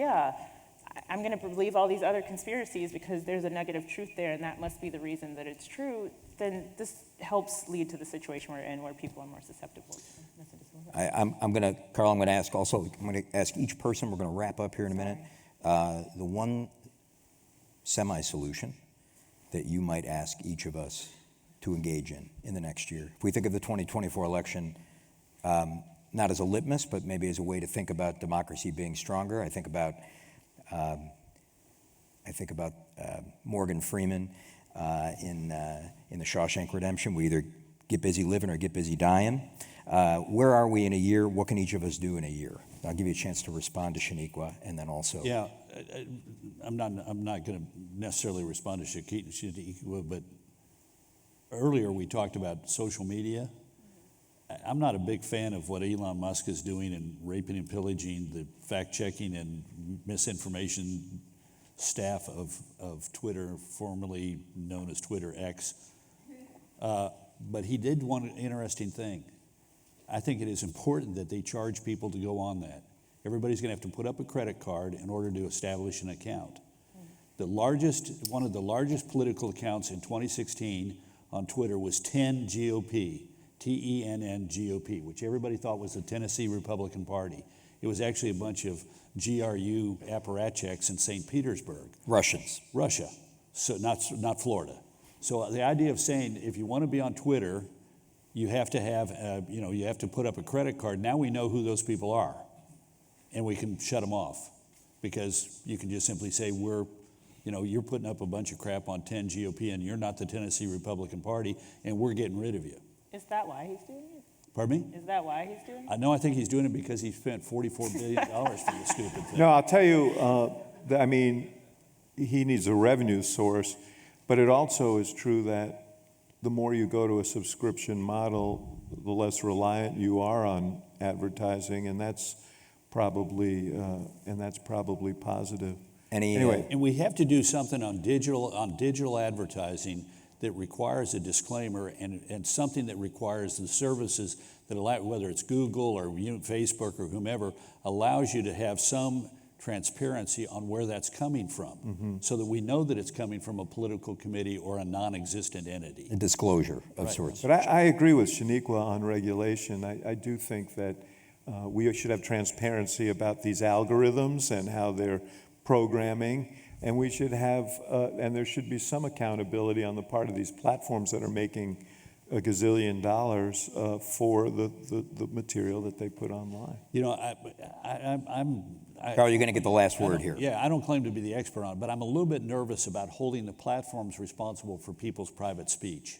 I'm going to believe all these other conspiracies because there's a negative truth there and that must be the reason that it's true, then this helps lead to the situation we're in where people are more susceptible to misinformation. Carl, I'm going to ask each person, we're going to wrap up here in a minute, the one semi-solution that you might ask each of us to engage in the next year. If we think of the 2024 election, not as a litmus, but maybe as a way to think about democracy being stronger, I think about Morgan Freeman in The Shawshank Redemption. We either get busy living or get busy dying. Where are we in a year? What can each of us do in a year? I'll give you a chance to respond to Shaniqua, and then also. Yeah, I'm not going to necessarily respond to Shaniqua, but earlier we talked about social media. I'm not a big fan of what Elon Musk is doing in raping and pillaging the fact-checking and misinformation staff of Twitter, formerly known as Twitter X. But he did one interesting thing. I think it is important that they charge people to go on that. Everybody's going to have to put up a credit card in order to establish an account. One of the largest political accounts in 2016 on Twitter was 10 GOP, TENN GOP, which everybody thought was the Tennessee Republican Party. It was actually a bunch of GRU apparatchiks in St. Petersburg. Russia, so not Florida. So the idea of saying if you want to be on Twitter, you have to have, you have to put up a credit card. Now we know who those people are, and we can shut them off because you can just simply say you're putting up a bunch of crap on 10 GOP, and you're not the Tennessee Republican Party, and we're getting rid of you. Is that why he's doing it? Pardon me? Is that why he's doing it? No, I think he's doing it because he spent $44 billion for the stupid thing. No, I'll tell you, he needs a revenue source, but it also is true that the more you go to a subscription model, the less reliant you are on advertising, and that's probably positive. Anyway, and we have to do something on digital advertising that requires a disclaimer and something that requires the services that allow, whether it's Google or Facebook or whomever, allows you to have some transparency on where that's coming from, so that we know that it's coming from a political committee or a non-existent entity. A disclosure of sorts. But I agree with Shaniqua on regulation. I do think that we should have transparency about these algorithms and how they're programming, and we should have, and there should be some accountability on the part of these platforms that are making a gazillion dollars for the material that they put online. Carl, you're going to get the last word here. Yeah, I don't claim to be the expert on it, but I'm a little bit nervous about holding the platforms responsible for people's private speech.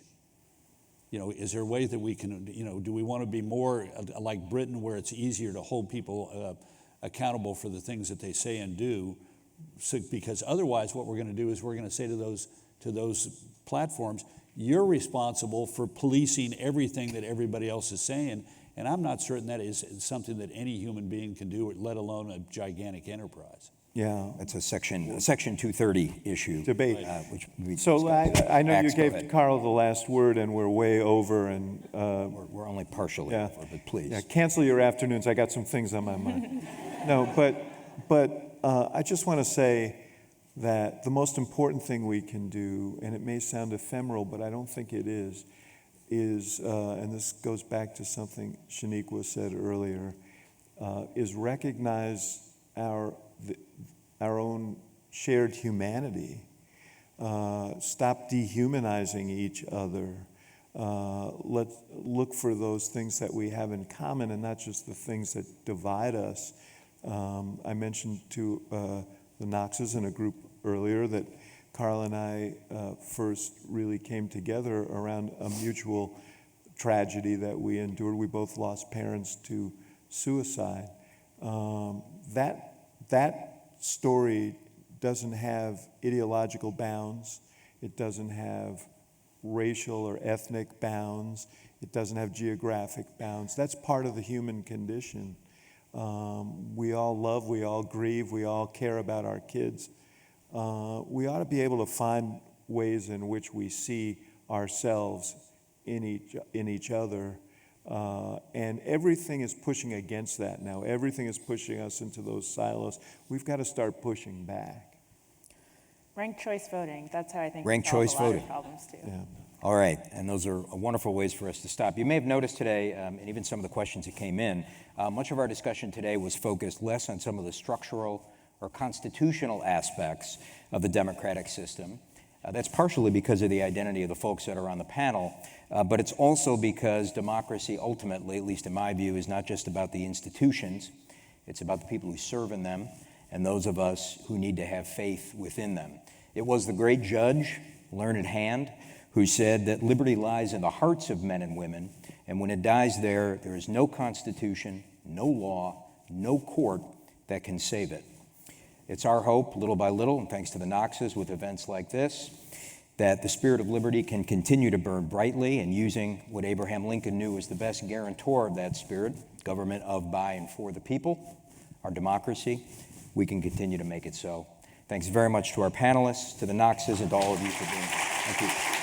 Is there a way that we can, do we want to be more like Britain, where it's easier to hold people accountable for the things that they say and do? So, because otherwise what we're going to do is we're going to say to those platforms, you're responsible for policing everything that everybody else is saying, and I'm not certain that is something that any human being can do, let alone a gigantic enterprise. Yeah, That's a section 230 issue. Debate. Which we so I know you Max, go gave ahead. Carl the last word, and we're way over, and We're only partially yeah. over, but please. Yeah, cancel your afternoons. I got some things on my mind. No, but I just want to say that the most important thing we can do, and it may sound ephemeral, but I don't think it is, and this goes back to something Shaniqua said earlier, is recognize our own shared humanity. Stop dehumanizing each other. Let's look for those things that we have in common and not just the things that divide us. I mentioned to the Knoxes in a group earlier that Carl and I first really came together around a mutual tragedy that we endured. We both lost parents to suicide. That story doesn't have ideological bounds. It doesn't have racial or ethnic bounds. It doesn't have geographic bounds. That's part of the human condition. We all love, we all grieve, we all care about our kids. We ought to be able to find ways in which we see ourselves in each other. And everything is pushing against that now. Everything is pushing us into those silos. We've got to start pushing back. Ranked choice voting. That's how I think Ranked we solve choice a lot voting. of problems too. Yeah. All right, and those are wonderful ways for us to stop. You may have noticed today, and even some of the questions that came in, much of our discussion today was focused less on some of the structural or constitutional aspects of the democratic system. That's partially because of the identity of the folks that are on the panel, but it's also because democracy ultimately, at least in my view, is not just about the institutions. It's about the people who serve in them and those of us who need to have faith within them. It was the great judge, learned hand, who said that liberty lies in the hearts of men and women And when it dies there, there is no constitution, no law, no court that can save it. It's our hope, little by little, and thanks to the Knoxes with events like this, that the spirit of liberty can continue to burn brightly, and using what Abraham Lincoln knew was the best guarantor of that spirit, government of, by, and for the people, our democracy, we can continue to make it so. Thanks very much to our panelists, to the Knoxes, and to all of you for being here. Thank you.